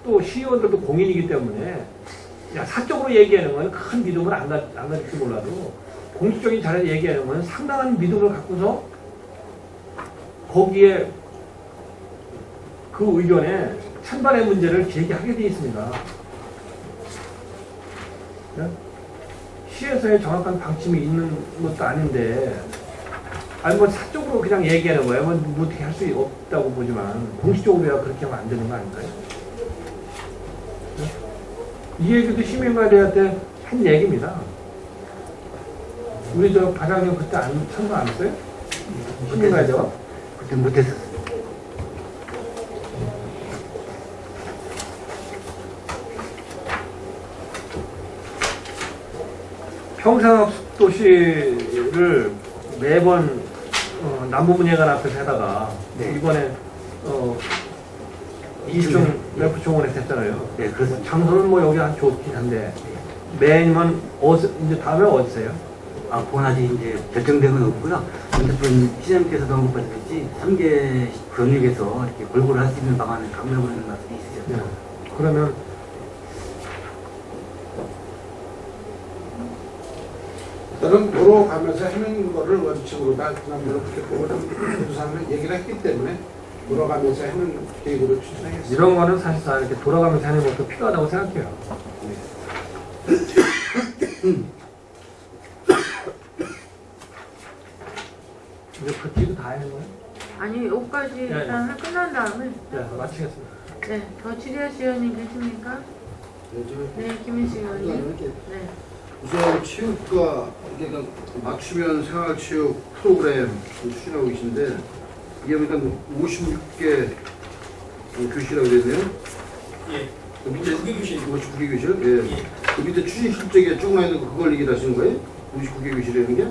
또 시의원들도 공인이기 때문에 야 사적으로 얘기하는 건 큰 믿음을 안 가질지 몰라도 공식적인 자리에 얘기하는 건 상당한 믿음을 갖고서 거기에 그 의견에 찬반의 문제를 제기하게 되어 있습니다. 네? 시에서의 정확한 방침이 있는 것도 아닌데 아니 뭐 사적으로 그냥 얘기하는 거예요. 뭐 어떻게 할 수 없다고 보지만 공식적으로야 그렇게 하면 안 되는 거 아닌가요? 네? 이 얘기도 시민과대한테 한 얘기입니다. 우리 저 과장님 그때 참석 안 했어요? 시민과대와? 그때 못했었어요. 평생학습도시를 매번 남부문예관 앞에서 하다가 네. 이번에 이중 래프총원에서 했잖아요. 네, 그렇습니다. 장소는 뭐 여기 한 좋긴 한데 매년 이제 다음에 어디세요? 아, 그건 아직 이제 결정된 건 없고요. 어쨌든 시장님께서도 언급하셨듯이 3개 권역에서 이렇게 골고루 할 수 있는 방안을 강구해보는 것도 있으죠. 네. 그러면 저는 돌아가면서 하는 거를 원칙으로 다 그냥 그렇게 보고 구두상을 얘기를 했기 때문에 돌아가면서 하는 계획으로 추천하겠습니다. 이런 거는 사실상 이렇게 돌아가면서 하는 것도 필요하다고 생각해요. 이제 걷기도 다 하는 거예요? 아니 여기까지 일단 끝난 다음에 네, 마치겠습니다. 네, 더 질의하실 의원님 계십니까? 네, 김인식 의원님. 네. 우선 체육과 그러니까 맞춤형 생활체육 프로그램 추진하고 계신데 이게 그러니까 56개 교실이라고 되어 있네요. 예. 그 밑에 59개 교실. 59개 교실? 예. 예. 그 밑에 추진 실적에 조금 있는 거 그걸 얘기하시는 거예요? 59개 교실이라는 게?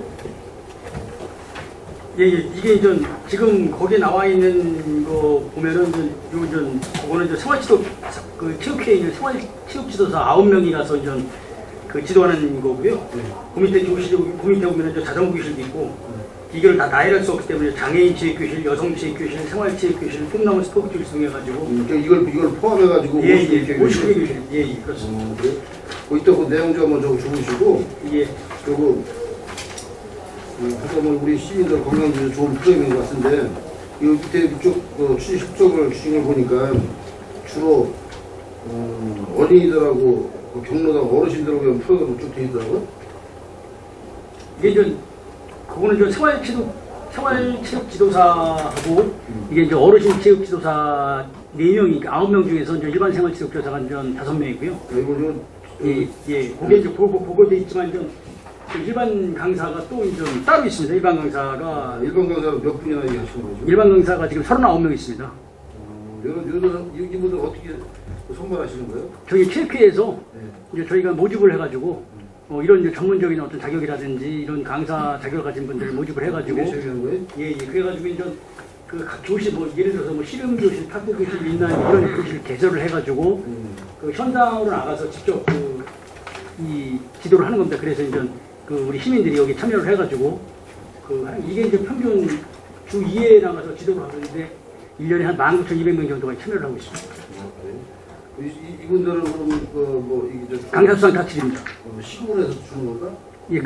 예, 예. 이게 전 지금 거기에 나와 있는 거 보면은 그거는 이제 생활지도 그 체육회에 있는 생활체육지도사 9명이라서 이제 그 지도하는 거고요. 그 밑에 교실, 그 밑에 보면은 이제 자전거 교실도 있고 이걸 다 나열할 수 없기 때문에 장애인 체육교실, 여성 체육교실, 생활체육교실, 꿈나무 스포츠 교실 등 해가지고 그러니까 이걸 포함해가지고 예, 52개 50개 교실? 교실. 예, 예, 그렇습니다. 그래? 거기 또 그 내용 좀 한번 적어주시고 예. 그리고 뭐 우리 시민들 건강 위해서 좋은 프로그램인 것 같은데 이 밑에 이쪽 그 추진 실적을 주신 걸 보니까 주로 어린이들하고 그 경로당 어르신들하고 위한 프로그램이 쭉 되어 있더라고요. 이게 이제 그거는 이제 생활체육 지도사하고 이게 이제 어르신 체육 지도사 4명이 9명 중에서 이제 일반 생활체육 지도사가 이제 5명이고요. 이거 좀 예, 예. 그게 이제 보고돼 있지만 이제 그 일반 강사가 또 이제 따로 있습니다. 일반 강사가 일반 강사로 몇 분이나 얘기하시는 거죠? 일반 강사가 지금 39명 있습니다. 이분들 어떻게 선발하시는 거예요? 저희 체육회에서 네. 이제 저희가 모집을 해가지고 이런 이제 전문적인 어떤 자격이라든지 이런 강사 자격을 가진 분들을 모집을 해가지고 이게 제일 하는 거예요? 예, 예. 그래가지고 이제 그 각 교실 뭐 예를 들어서 뭐 씨름 교실, 탁구 교실 있나 이런 교실 개설을 해가지고 그 현장으로 나가서 직접 이 지도를 하는 겁니다. 그래서 이제 그 우리 시민들이 여기 참여를 해가지고 이게 이제 평균 주 2회 나가서 지도를 하고 있는데 1년에 한 19,200명 정도가 참여를 하고 있습니다. 이분들은 그럼 뭐 이게 저 강사 수당 다 드립니다. 시골에서 주는 건가? 예,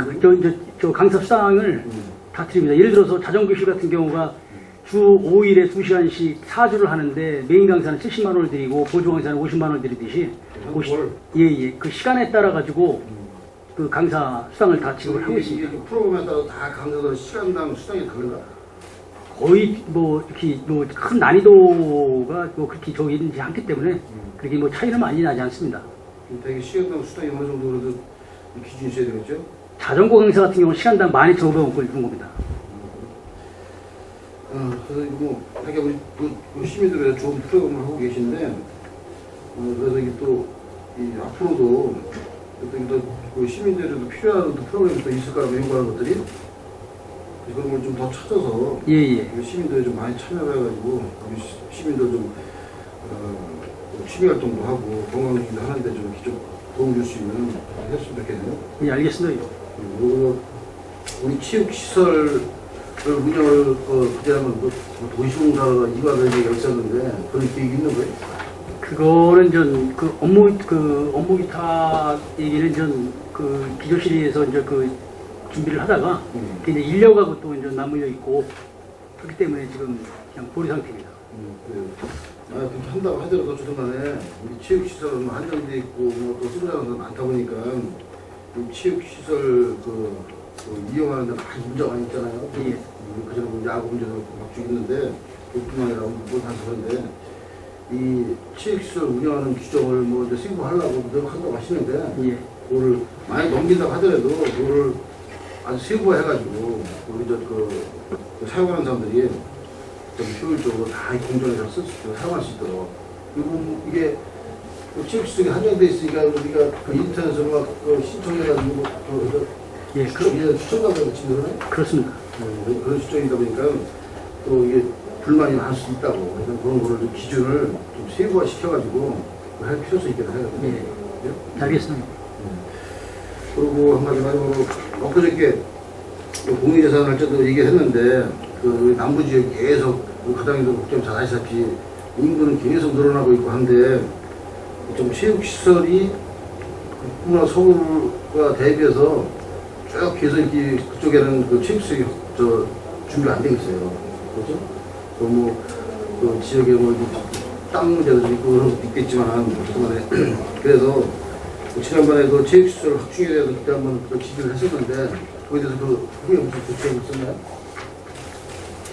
저 강사 수당을 다 드립니다. 예를 들어서 자전거 교실 같은 경우가 주 5일에 2시간씩 4주를 하는데 메인 강사는 70만 원을 드리고 보조 강사는 50만 원을 드리듯이 예, 그 시간에 따라 가지고 그 강사 수당을 다 지급을 하고 있습니다. 이게 프로그램에 따라 다 강사들 시간당 수당이 다른가? 거의 뭐 이렇게 뭐 큰 난이도가 뭐 그렇게 저기 있지 않기 때문에 그렇게 뭐 차이는 많이 나지 않습니다. 되게 시간당 수당이 어느 정도 그래도 기준이 있어야 되겠죠? 자전거 강사 같은 경우는 시간당 12,500원꼴 주는 겁니다. 그래서 뭐 하게 우리 그 시민들에 좋은 프로그램을 하고 계신데 그래서 이게 또 앞으로도 그 시민들에도 필요한 또 프로그램이 또 있을 거라고 연구하는 것들이 그런 걸 좀 더 찾아서 예. 시민들이 좀 많이 참여를 해가지고 우리 시민들 좀 취미 활동도 하고 건강유지도 하는데 좀 도움 줄 수 있는 했으면 좋겠네요. 예, 알겠습니다. 그리고 우리 체육시설을 운영을 그때하면 도시공사가 이관을 열었었는데 그런 계획이 있는 거예요? 그거는 전 그 업무 기타 얘기는 전 그 기조실에서 이제 그 준비를 하다가 그게 이제 인력하고 또 이제 남을려 있고 그렇기 때문에 지금 그냥 보류 상태입니다. 그래요. 그렇게 한다고 하더라도 어쨌든 간에 우리 체육시설은 한정돼 있고 뭐또 수요자가 많다 보니까 이 체육시설 이용하는 데 많이 문제가 많이 있잖아요. 예. 그전에 야구 문제도 막쭉 있는데 그뿐만 아니라 못해서 그런데 이 체육시설 운영하는 규정을 뭐 이제 승부하려고 노력한다고 하시는데 예. 그거를 많이 넘긴다고 하더라도 그거를 아주 세부화해가지고 우리 그 사용하는 사람들이 좀 효율적으로 다 공정에서 사용할 수 있도록 그리고 이게 체육시설이 한정돼 있으니까 우리가 그 인터넷에서 막 신청해가지고 예, 추천받아서 진행을 그렇습니다. 그런 시점이다 보니까 또 이게 불만이 많을 수 있다고 그래서 그런 거를 좀 기준을 좀 세부화 시켜가지고 할 필요성이 있겠다 생각합니다. 예. 알겠습니다. 그리고 한마디 말로 엊그저께 공유재산 할 때도 얘기했는데 그 남부 지역 계속 과장님도 국장 잘 아시다시피 인구는 계속 늘어나고 있고 한데 좀 체육시설이 북부나 서울과 대비해서 쭉 계속 이렇게 그쪽에는 그 체육시설이 준비가 안 돼 있어요. 그렇죠? 그 지역에 땅 문제도 좀 있고 그런 것도 있겠지만 그동안에 그래서 지난번에 그 체육시설 확충에 대해서 그때 한번 또 지지를 했었는데 그거에 대해서 그 후에 무슨 조치가 있었나요?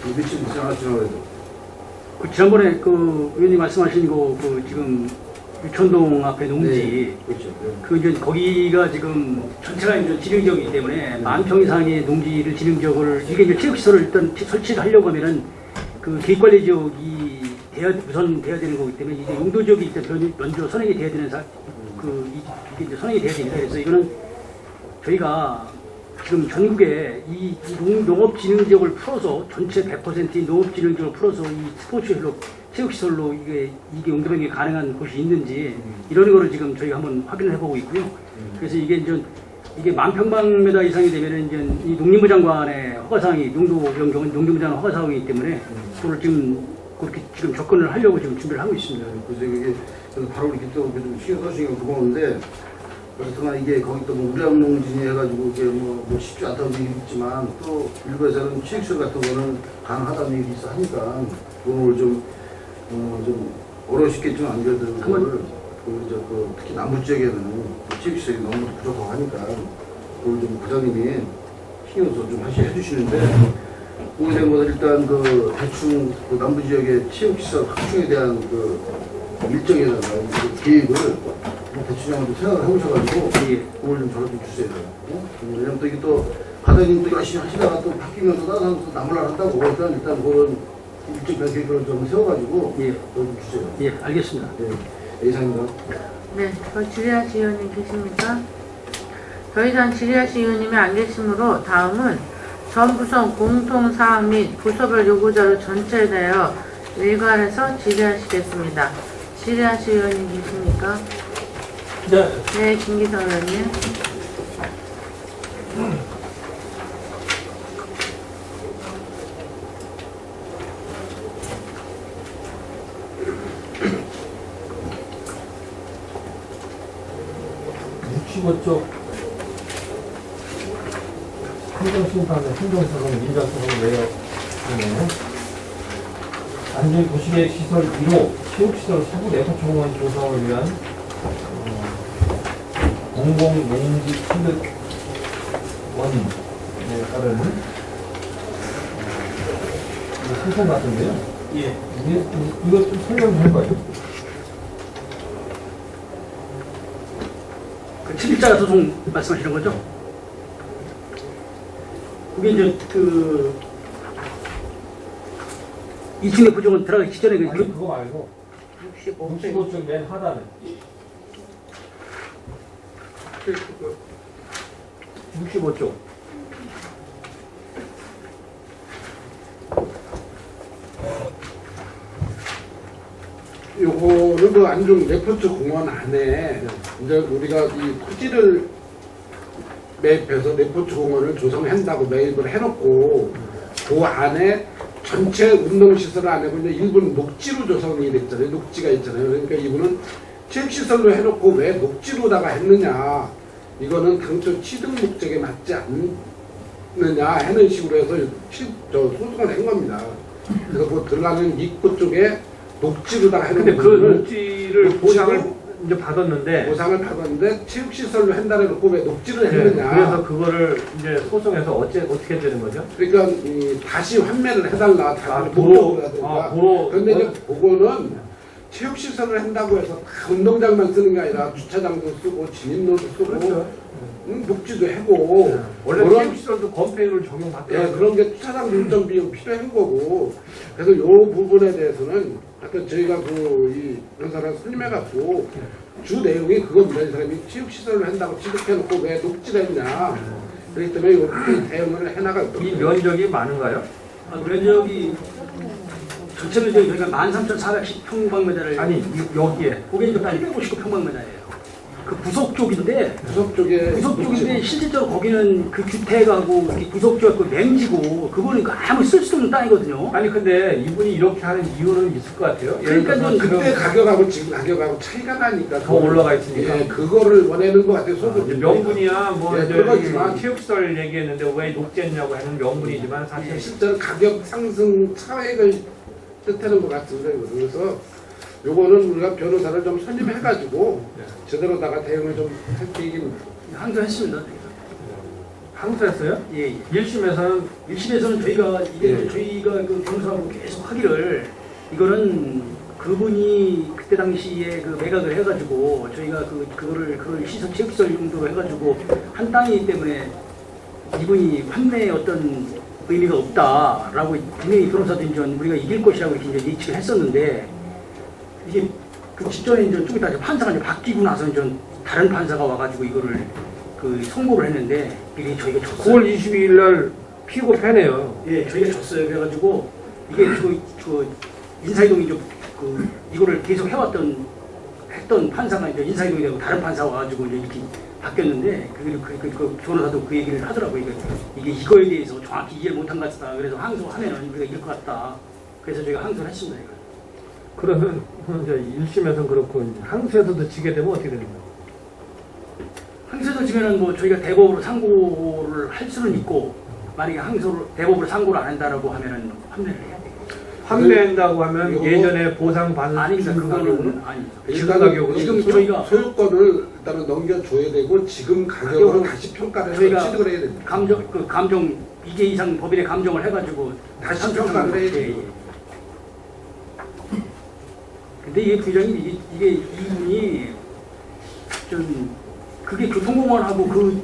며칠 지나갔지만 그래도 그 지난번에 그 의원님 말씀하신 그 지금 유천동 앞에 농지 그렇죠. 그 이제 거기가 지금 전체가 이제 지능지역이기 때문에 만 평 이상의 농지를 지능지역을 이게 이제 체육시설을 일단 설치를 하려고 하면은 그 계획관리 지역이 우선 돼야 되는 거기 때문에 이제 용도 지역이 일단 먼저 선행이 돼야 되는 이게 이제 선행이 돼야 됩니다. 그래서 이거는 저희가 지금 전국에 이 농업진흥지역을 풀어서 전체 100%인 농업진흥지역을 풀어서 이 스포츠시설로 체육시설로 이게 용도변경이 가능한 곳이 있는지 이런 거를 지금 저희가 한번 확인을 해보고 있고요. 그래서 이게 이제 이게 10,000평방미터 이상이 되면은 이제 이 농림부 장관의 허가사항이 용도 변경은 농림부 장관 허가사항이기 때문에 그걸 지금 그렇게 지금 접근을 하려고 지금 준비를 하고 있습니다. 그래서 이게 그래서 바로 이렇게 또 신경 써주시니까 고마운데 그렇지만 이게 거기 또 우량농진이 해가지고 이게 뭐 쉽지 않다는 얘기 있지만 또 일부에서는 취익시설 같은 거는 가능하다는 얘기 있어 하니까 그걸 좀 어려우시겠지만 안 그래도 그걸 특히 남부 지역에는 취익시설이 너무 부족하고 하니까 그걸 좀 부장님이 신경 써서 좀 해주시는데 거기에 대한 것은 일단 그 대충 그 남부 지역의 체육시설 확충에 대한 그 일정이나 그 계획을 대충 한번 생각을 해보셔가지고 그걸 좀 저를 좀 주세요. 왜냐면 또 이게 또 과장님 또 열심히 하시다가 또 바뀌면 또 다른 사람 또 남을라 한다고 일단 그건 일정 계획을 좀 세워가지고 그걸 좀 주세요. 예, 알겠습니다. 네, 이상입니다. 네, 지리아시 의원님 계십니까? 더 이상 지리아시 의원님이 안 계시므로 다음은 전 부서 공통사항 및 부서별 요구자료 전체에 대하여 일괄해서 질의하시겠습니다. 질의하시 의원님 계십니까? 네, 김기성 의원님. 쪽 행정심판의 행정사건 민자사건 내역 중에 안전 도시계획 시설 1호 체육시설 세부 내포청원 조성을 위한 공공농지 취득 원인에 따른 소송 같은데요. 예. 이거 좀 설명 좀 해봐요. 그 7일자 소송 말씀하시는 거죠? 그게 이제 그 2층의 부정은 들어가기 직전에 아니 그거 말고 65쪽 맨 하단에 65쪽 요거는 그 안중 레포트 공원 안에 이제 우리가 이 토지를 매입해서 레포트 공원을 조성한다고 매입을 해놓고 그 안에 전체 운동시설 안에 이제 일부는 녹지로 조성이 됐잖아요. 녹지가 있잖아요. 그러니까 이분은 체육시설로 해놓고 왜 녹지로다가 했느냐. 이거는 당초 취득 목적에 맞지 않느냐 하는 식으로 해서 소송을 한 겁니다. 그래서 그 들어가는 입구 쪽에 녹지로다가 해놓은 근데 그 녹지를 보상을 이제 받았는데 체육시설로 한다고 해놓고 왜 녹지를 했느냐. 그래서 그거를 이제 소송에서 어떻게 되는 거죠? 그러니까 다시 환매를 해달라. 그런데 이제 그거는 체육시설을 한다고 해서 다 운동장만 쓰는 게 아니라 주차장도 쓰고 진입로도 쓰고 그렇죠. 녹지도 하고 원래 체육시설도 건폐율을 적용받더라고요. 예, 그런 게 주차장 운전 비용 필요한 거고 그래서 이 부분에 대해서는 하여튼 저희가 이 변사랑 설명해갖고 주 내용이 그겁니다. 이 사람이 체육시설을 한다고 취득해놓고 왜 녹지를 했냐. 그렇기 때문에 이 대응을 해나갈 겁니다. 이 면적이 많은가요? 면적이 전체 면적이 저희가 13,410평방미터를 아니 여기에 그게 이제 859평방미터예요. 그 부속 쪽인데 실질적으로 거기는 그 주택하고 부속 쪽 그 맹지고 그거는 아무 쓸 수 없는 땅이거든요. 아니 근데 이분이 이렇게 하는 이유는 있을 것 같아요. 그러니까 좀 그때 가격하고 지금 가격하고 차이가 나니까 더 올라가 있으니까. 예, 그거를 원하는 것 같아요. 소득 명분이야 뭐 예, 이제 그렇지만 체육시설 얘기했는데 왜 녹지했냐고 하는 명분이지만 사실 실제로 가격 상승 차액을 뜻하는 것 같습니다. 그래서 요거는 우리가 변호사를 좀 선임해가지고 제대로다가 대응을 좀 할 계획입니다. 항소했습니다. 항소했어요? 예, 예. 1심에서는 1심에서는 저희가 이게 예. 저희가 그 변호사하고 계속 하기를 이거는 그분이 그때 당시에 그 매각을 해가지고 저희가 그거를 시설 체육시설 용도로 해가지고 한 땅이기 때문에 이분이 판매에 어떤 의미가 없다라고 분명히 변호사들이 전 우리가 이길 것이라고 이렇게 이제 예측을 했었는데 이게 그 직전에 이제 좀 이따 판사가 이제 바뀌고 나서 이제 다른 판사가 와가지고 이거를 그 선고를 했는데 이게 저희가 졌어요. 9월 22일 날 피고 패네요. 예, 저희가 졌어요. 그래가지고 이게 그 인사이동이 좀 그 이거를 계속 했던 판사가 이제 인사이동이 되고 다른 판사가 와가지고 이제 이렇게 바뀌었는데 그 변호사도 그 얘기를 하더라고요. 이게 이거에 대해서 정확히 이해를 못한 것 같다. 그래서 항소하면은 우리가 이길 것 같다. 그래서 저희가 항소를 했습니다. 이걸. 그러면 이제 1심에서는 그렇고 이제 항소에서도 지게 되면 어떻게 됩니까? 항소에서 지면은 뭐 저희가 대법으로 상고를 할 수는 있고 만약에 대법으로 상고를 안 한다라고 하면은 판매를 해야 돼요. 판매한다고 하면 이거 예전에 보상받은 아닙니다. 그거는 가격으로? 아니죠. 지금 가격으로? 지금 저희가 소유권을 일단은 넘겨줘야 되고 지금 가격으로 가격은 다시 평가를 해서 저희가 취득을 해야 됩니다. 감정 2개 이상 법인의 감정을 해가지고 다시 평가를 해야 예, 돼요. 예. 근데 이게 부장님 이게 이분이 좀 그게 교통공원하고 그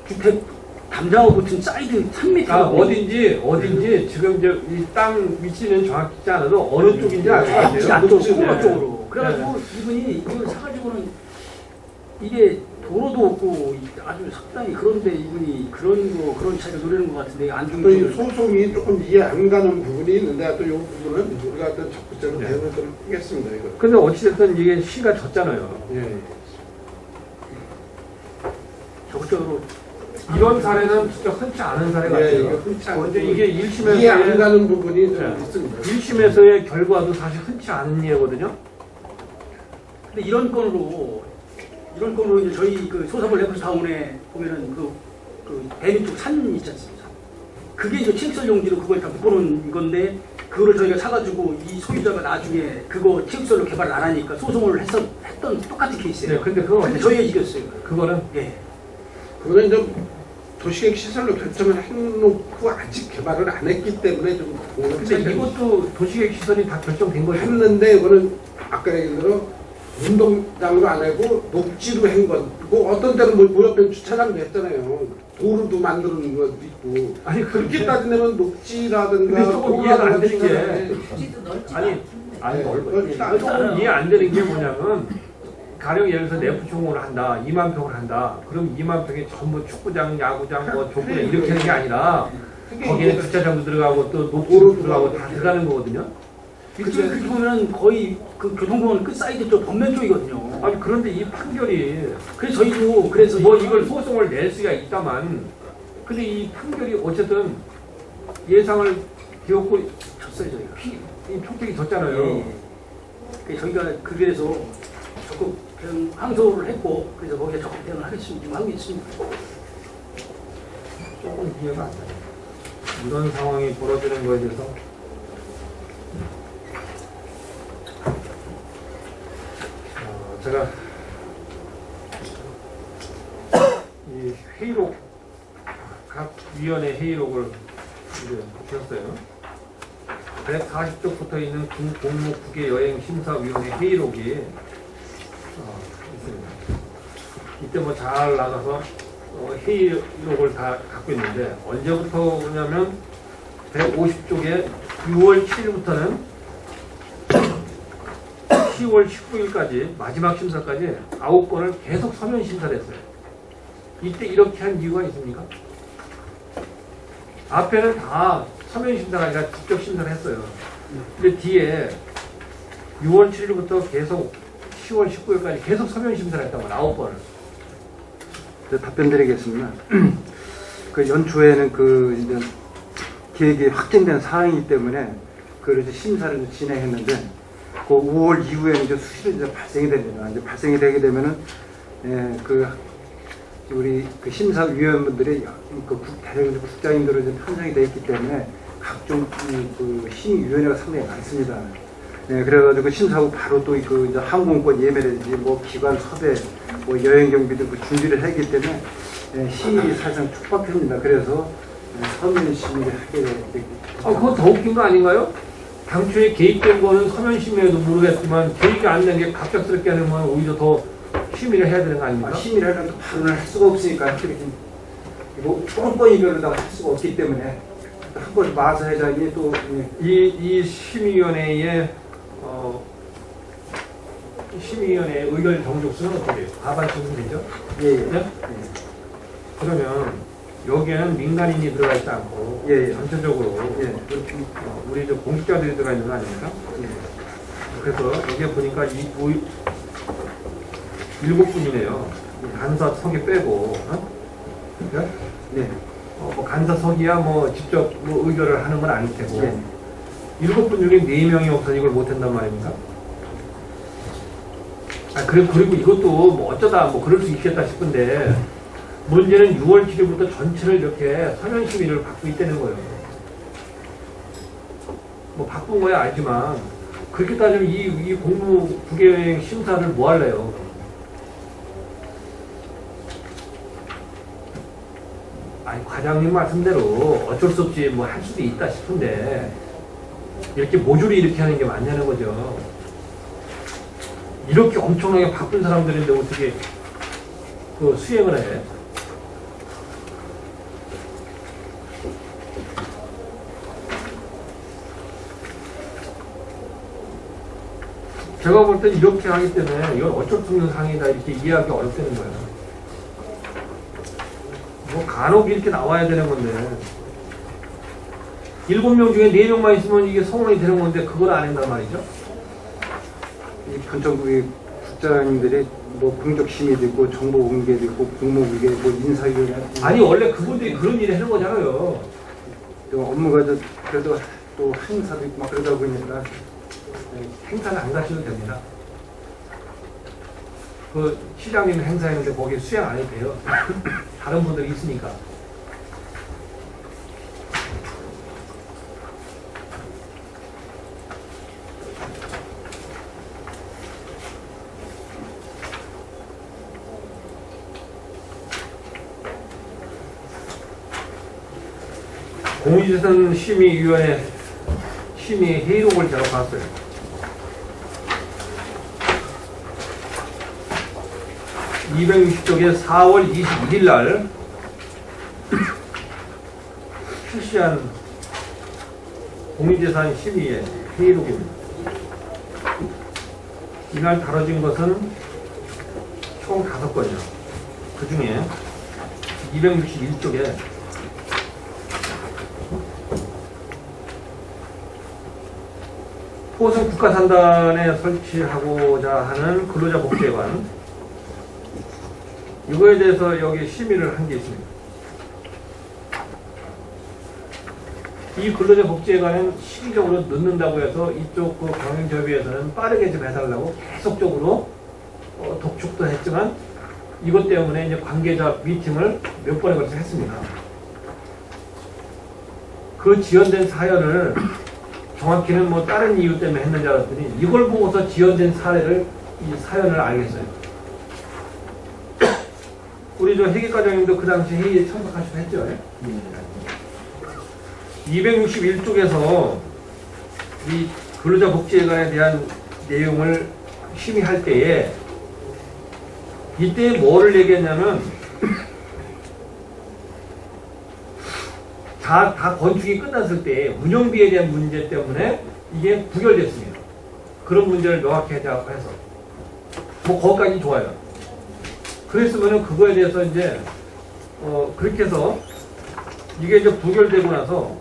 주택 담장하고 붙은 사이드 3m 아, 어딘지 지금 이제 이 땅 위치는 정확히 있지 않아도 어느 쪽인지 알 것 같아요. 안쪽으로 네. 코너 쪽으로. 그래가지고 이분이 이걸 사가지고는 이게 도로도 없고 아주 상당히 그런데 이분이 그런 차이를 노리는 것 같은데 또 이 안중을 소송이 조금 이해 안 가는 부분이 있는데 또 이 부분은 우리가 또 적극적으로 네. 대응을 좀 하겠습니다. 이거. 근데 어찌됐든 이게 시가 졌잖아요. 예. 적극적으로 이런 사례는 진짜 흔치 않은 사례 예, 같아요. 이거 흔치 않고 근데 이게 이해 안 1심에서의 가는 부분이 좀 네. 있습니다. 1심에서의 결과도 사실 흔치 않은 예거든요. 근데 이런 건으로 이제 저희 그 소사벌 레프스타운에 보면은 그 대민 쪽 산 있지 않습니까? 그게 이제 체육시설 용지로 그걸 다 묶어놓은 건데 그거를 저희가 사가지고 이 소유자가 나중에 그거 체육시설로 개발을 안 하니까 소송을 했던 똑같은 케이스예요. 네, 근데 그건 근데 어떻게- 저희가 이겼어요. 그거는 예. 그거는 좀 도시계획 시설로 결정을 해놓고 아직 개발을 안 했기 때문에 좀 근데 이것도 도시계획 시설이 다 결정된 거죠. 했는데 이거는 아까 얘기한 대로 운동장으로 안 하고 녹지로 한 거고 어떤 때는 뭐 옆에 주차장도 했잖아요. 도로도 만드는 것도 있고 아니 그렇게 따지면 녹지라든가 근데 조금 이해가 안 되는 게 아니 네, 넓어요. 넓지 않아요. 조금 이해 안 되는 게 뭐냐면 가령 예를 들어서 내부총을 한다, 2만 평을 한다. 그럼 2만 평이 전부 축구장, 야구장, 뭐 족구장 이렇게 하는 게 아니라 거기에 주차장도 들어가고 또 녹지도 들어가고 다 들어가는 거거든요. 그렇게 보면 거의 그 교통공원 끝 사이드 쪽 벽면 쪽이거든요. 아니 그런데 이 판결이 그래서 저희도 그래서 뭐 이걸 소송을 낼 수가 있다만 근데 이 판결이 어쨌든 예상을 비웠고 졌어요 저희가. 이 평택이 졌잖아요. 예. 그래서 저희가 그래서 적극 그냥 항소를 했고 그래서 거기에 적극 대응을 하겠습니다. 지금 하고 있습니다. 조금 이해가 안 가요. 이런 상황이 벌어지는 거에 대해서 제가 이 회의록 각 위원회 회의록을 이제 주셨어요. 140쪽 붙어 있는 공무국외 여행 심사위원회 회의록이 있습니다. 이때 뭐 잘 나가서 회의록을 다 갖고 있는데 언제부터 오냐면 150쪽에 6월 7일부터는 10월 19일까지 마지막 심사까지 9건을 계속 서면 심사를 했어요. 이때 이렇게 한 이유가 있습니까? 앞에는 다 서면 심사가 아니라 직접 심사를 했어요. 근데 뒤에 6월 7일부터 계속 10월 19일까지 계속 서면 심사를 했단 말이에요. 9건을. 답변 드리겠습니다. 그 연초에는 그 이제 계획이 확정된 사항이기 때문에 그래서 심사를 이제 진행했는데 그 5월 이후에는 이제 수시로 이제 발생이 됩니다. 이제 발생이 되게 되면은 그 우리 그 심사위원분들이 그 대략 국장님들로 이제 편성이 되어 있기 때문에 각종 그 심의위원회가 상당히 많습니다. 네, 그래가지고 심사하고 바로 또 그 항공권 예매라든지 뭐 기관 섭외, 뭐 여행 경비도 그 준비를 하기 때문에 심의 사실상 촉박합니다. 그래서 서면 심의를 하게 되고. 그거 더 웃긴 거 아닌가요? 당초에 개입된 거는 서면 심의에도 모르겠지만 개입이 안 된 게 갑작스럽게 하는 건 오히려 더 심의를 해야 되는 거 아닙니까? 심의를 하려면 바로는 할 수가 없으니까 이렇게 뭐 뻔뻔히별로다가 할 수가 없기 때문에 한 번 마서 해자 이게 또 이 심의위원회의 심의위원회의 의결 정족수는 어떻게 돼요? 과반수는 되죠? 예. 네? 그러면 여기에는 민간인이 들어가 있지 않고 예. 전체적으로 우리 저 공직자들이 들어가 있는 거 아닙니까? 그래서 여기에 보니까 일곱 분이네요. 간사 서기 빼고, 네? 네. 뭐 간사 서기야 뭐 직접 뭐 의결을 하는 건 아닐 테고. 네. 7분 중에 4명이 없어서 이걸 못한단 말입니까? 그리고 이것도 뭐 어쩌다 뭐 그럴 수 있겠다 싶은데, 문제는 6월 7일부터 전체를 이렇게 서면 심의를 받고 있다는 거예요. 뭐 바꾼 거야 알지만, 그렇게 따지면 이 공무 부계획 심사를 뭐 할래요? 아니, 과장님 말씀대로 어쩔 수 없이 뭐 할 수도 있다 싶은데, 이렇게 모조리 이렇게 하는 게 맞냐는 거죠. 이렇게 엄청나게 바쁜 사람들인데 어떻게 그 수행을 해? 제가 볼 땐 이렇게 하기 때문에 이건 어쩔 수 없는 상황이다 이렇게 이해하기 어렵다는 거예요. 뭐 간혹 이렇게 나와야 되는 건데 7명 중에 4명만 있으면 이게 성원이 되는 건데 그걸 안 한단 말이죠. 이 전국의 국장님들이 뭐 공적 심의도 있고 정보 공개도 있고 공모 공개, 뭐 인사위원회. 아니 원래 그분들이 그런 일을 하는 거잖아요. 또 업무가 그래도 또 행사도 있고 막 그러다 보니까 행사는 안 가셔도 됩니다. 그 시장님 행사했는데 거기 수행 안 해도 돼요. 다른 분들이 있으니까. 공유재산 심의위원회 심의 회의록을 제가 봤어요. 260쪽에 4월 21일 날 실시한 공유재산 심의의 회의록입니다. 이날 다뤄진 것은 총 5건이요. 그 중에 261쪽에 포승 국가산단에 설치하고자 하는 근로자복지회관, 이거에 대해서 여기 심의를 한 게 있습니다. 이 근로자복지회관은 시기적으로 늦는다고 해서 이쪽 그 경영협의회에서는 빠르게 좀 해달라고 계속적으로 독촉도 했지만 이것 때문에 이제 관계자 미팅을 몇 번에 걸쳐 했습니다. 그 지연된 사연을 정확히는 뭐 다른 이유 때문에 했는지 알았더니 이걸 보고서 지연된 이 사연을 알겠어요. 우리 저 회계과장님도 그 당시 회의에 참석하시고 했죠. 261쪽에서 이 근로자복지회관에 대한 내용을 심의할 때에 이때 뭐를 얘기했냐면 다 건축이 끝났을 때 운영비에 대한 문제 때문에 이게 부결됐습니다. 그런 문제를 명확히 하자고 해서 뭐 거기까지 좋아요. 그랬으면은 그거에 대해서 이제 그렇게 해서 이게 이제 부결되고 나서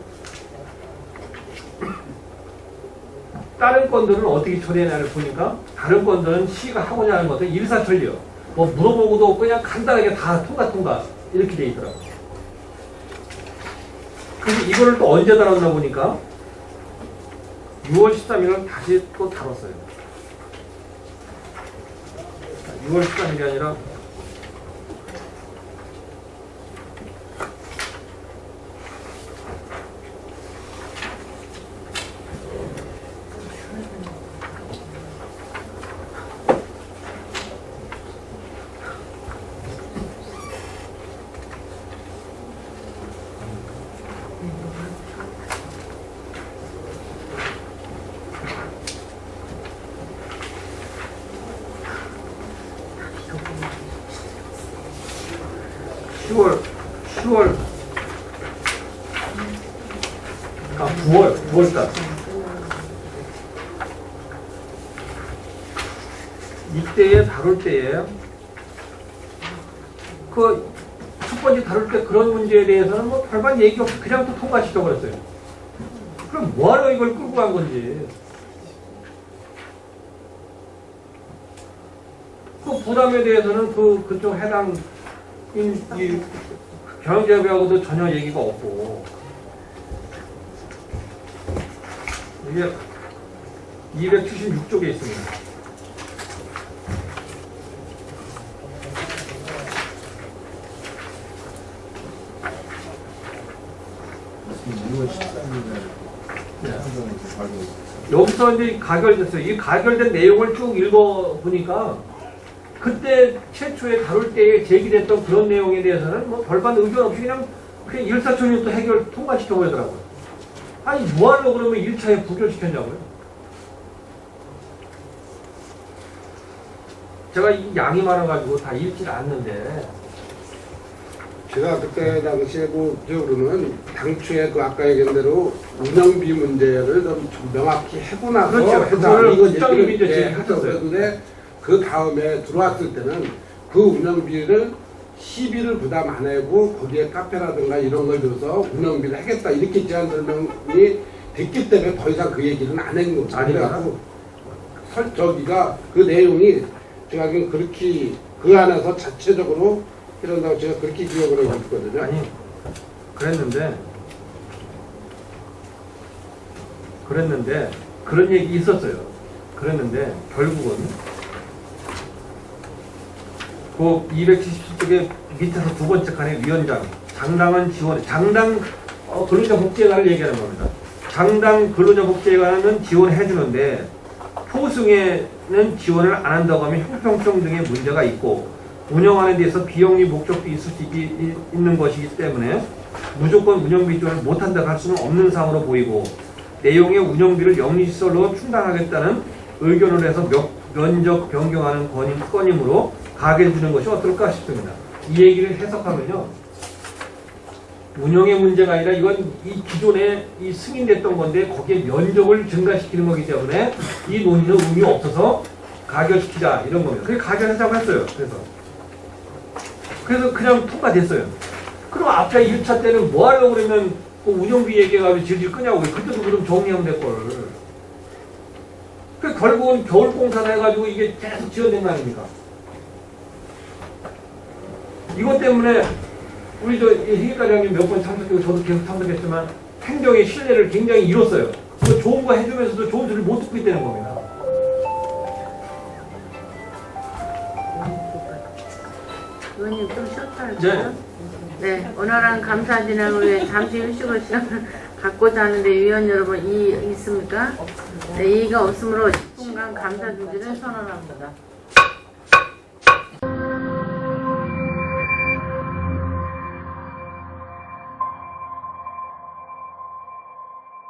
다른 건들은 어떻게 처리해나를 보니까 다른 건들은 시가 하고자 하는 것은 일사천리요. 뭐 물어보고도 그냥 간단하게 다 통과 이렇게 돼 있더라고요. 그래서 이거를 또 언제 다뤘나 보니까 6월 13일을 다시 또 다뤘어요. 6월 13일이 아니라 6월 10월, 아, 9월달. 이때에 다룰 때에, 첫 번째 다룰 때 그런 문제에 대해서는 뭐 별반 얘기 없이 그냥 또 통과시켜버렸어요. 그럼 뭐하러 이걸 끌고 간 건지. 그 부담에 대해서는 그쪽 해당, 이 경영재배하고도 전혀 얘기가 없고, 이게 276쪽에 있습니다. 여기서 이제 가결됐어요. 이 가결된 내용을 쭉 읽어보니까 그때 최초에 다룰 때에 제기됐던 그런 내용에 대해서는 뭐 별반 의견 없이 그냥 일사천리로 또 해결 통과시켜버리더라고요. 아니 뭐하려고 그러면 1차에 부결시켰냐고요. 제가 이 양이 많아가지고 다 읽질 않는데, 제가 그때 당시에 기억으로는 당초에 아까 얘기한 대로 운영비 문제를 좀 명확히 하고 나서 그렇죠. 그거를 국장님이 이제 했었어요. 그런데 그 다음에 들어왔을 때는 그 운영비를 시비를 부담 안 하고 거기에 카페라든가 이런 걸 줘서 운영비를 하겠다 이렇게 제안 설명이 됐기 때문에 더 이상 그 얘기는 안 한 거죠. 그래갖고 저기가 그 내용이 제가 그렇게 그 안에서 자체적으로 이런다고 제가 그렇게 기억을 하고 있거든요. 아니 그랬는데 그런 얘기 있었어요. 그랬는데 결국은 그 277쪽에 밑에서 두 번째 칸에 위원장 장당은 지원, 장당 근로자복지회관을 얘기하는 겁니다. 장당 근로자복지회관은 지원해 주는데 포승에는 지원을 안 한다고 하면 형평성 등의 문제가 있고 운영하는 데서 비용이 목적도 있을 수 있는 것이기 때문에 무조건 운영비 지원을 못한다고 할 수는 없는 상황으로 보이고 내용의 운영비를 영리시설로 충당하겠다는 의견을 해서 면적 변경하는 건이므로 가게 주는 것이 어떨까 싶습니다. 이 얘기를 해석하면요. 운영의 문제가 아니라 이건 이 기존에 이 승인됐던 건데 거기에 면적을 증가시키는 거기 때문에 이 논의는 의미 없어서 가결시키자 이런 겁니다. 그게 가결하자고 했어요. 그래서 그냥 통과됐어요. 그럼 앞에 1차 때는 뭐 하려고 그러면 그 운영비 얘기해가지고 질질 끄냐고. 그때도 그럼 정리하면 될 걸. 그 결국은 겨울공사를 해가지고 이게 계속 지연된 거 아닙니까? 이것 때문에 우리 희귀과장님 몇 번 참석했고 저도 계속 참석했지만 행정의 신뢰를 굉장히 잃었어요. 그 좋은 거 해주면서도 좋은 소리를 못 듣고 있다는 겁니다. 의원님 좀 쉬었다 할까요? 네, 오늘은 감사 진행을 위해 잠시 휴식을 시간을 갖고자 하는데 위원 여러분 이의 있습니까? 네, 이의가 없으므로 10분간 감사 중지를 선언합니다.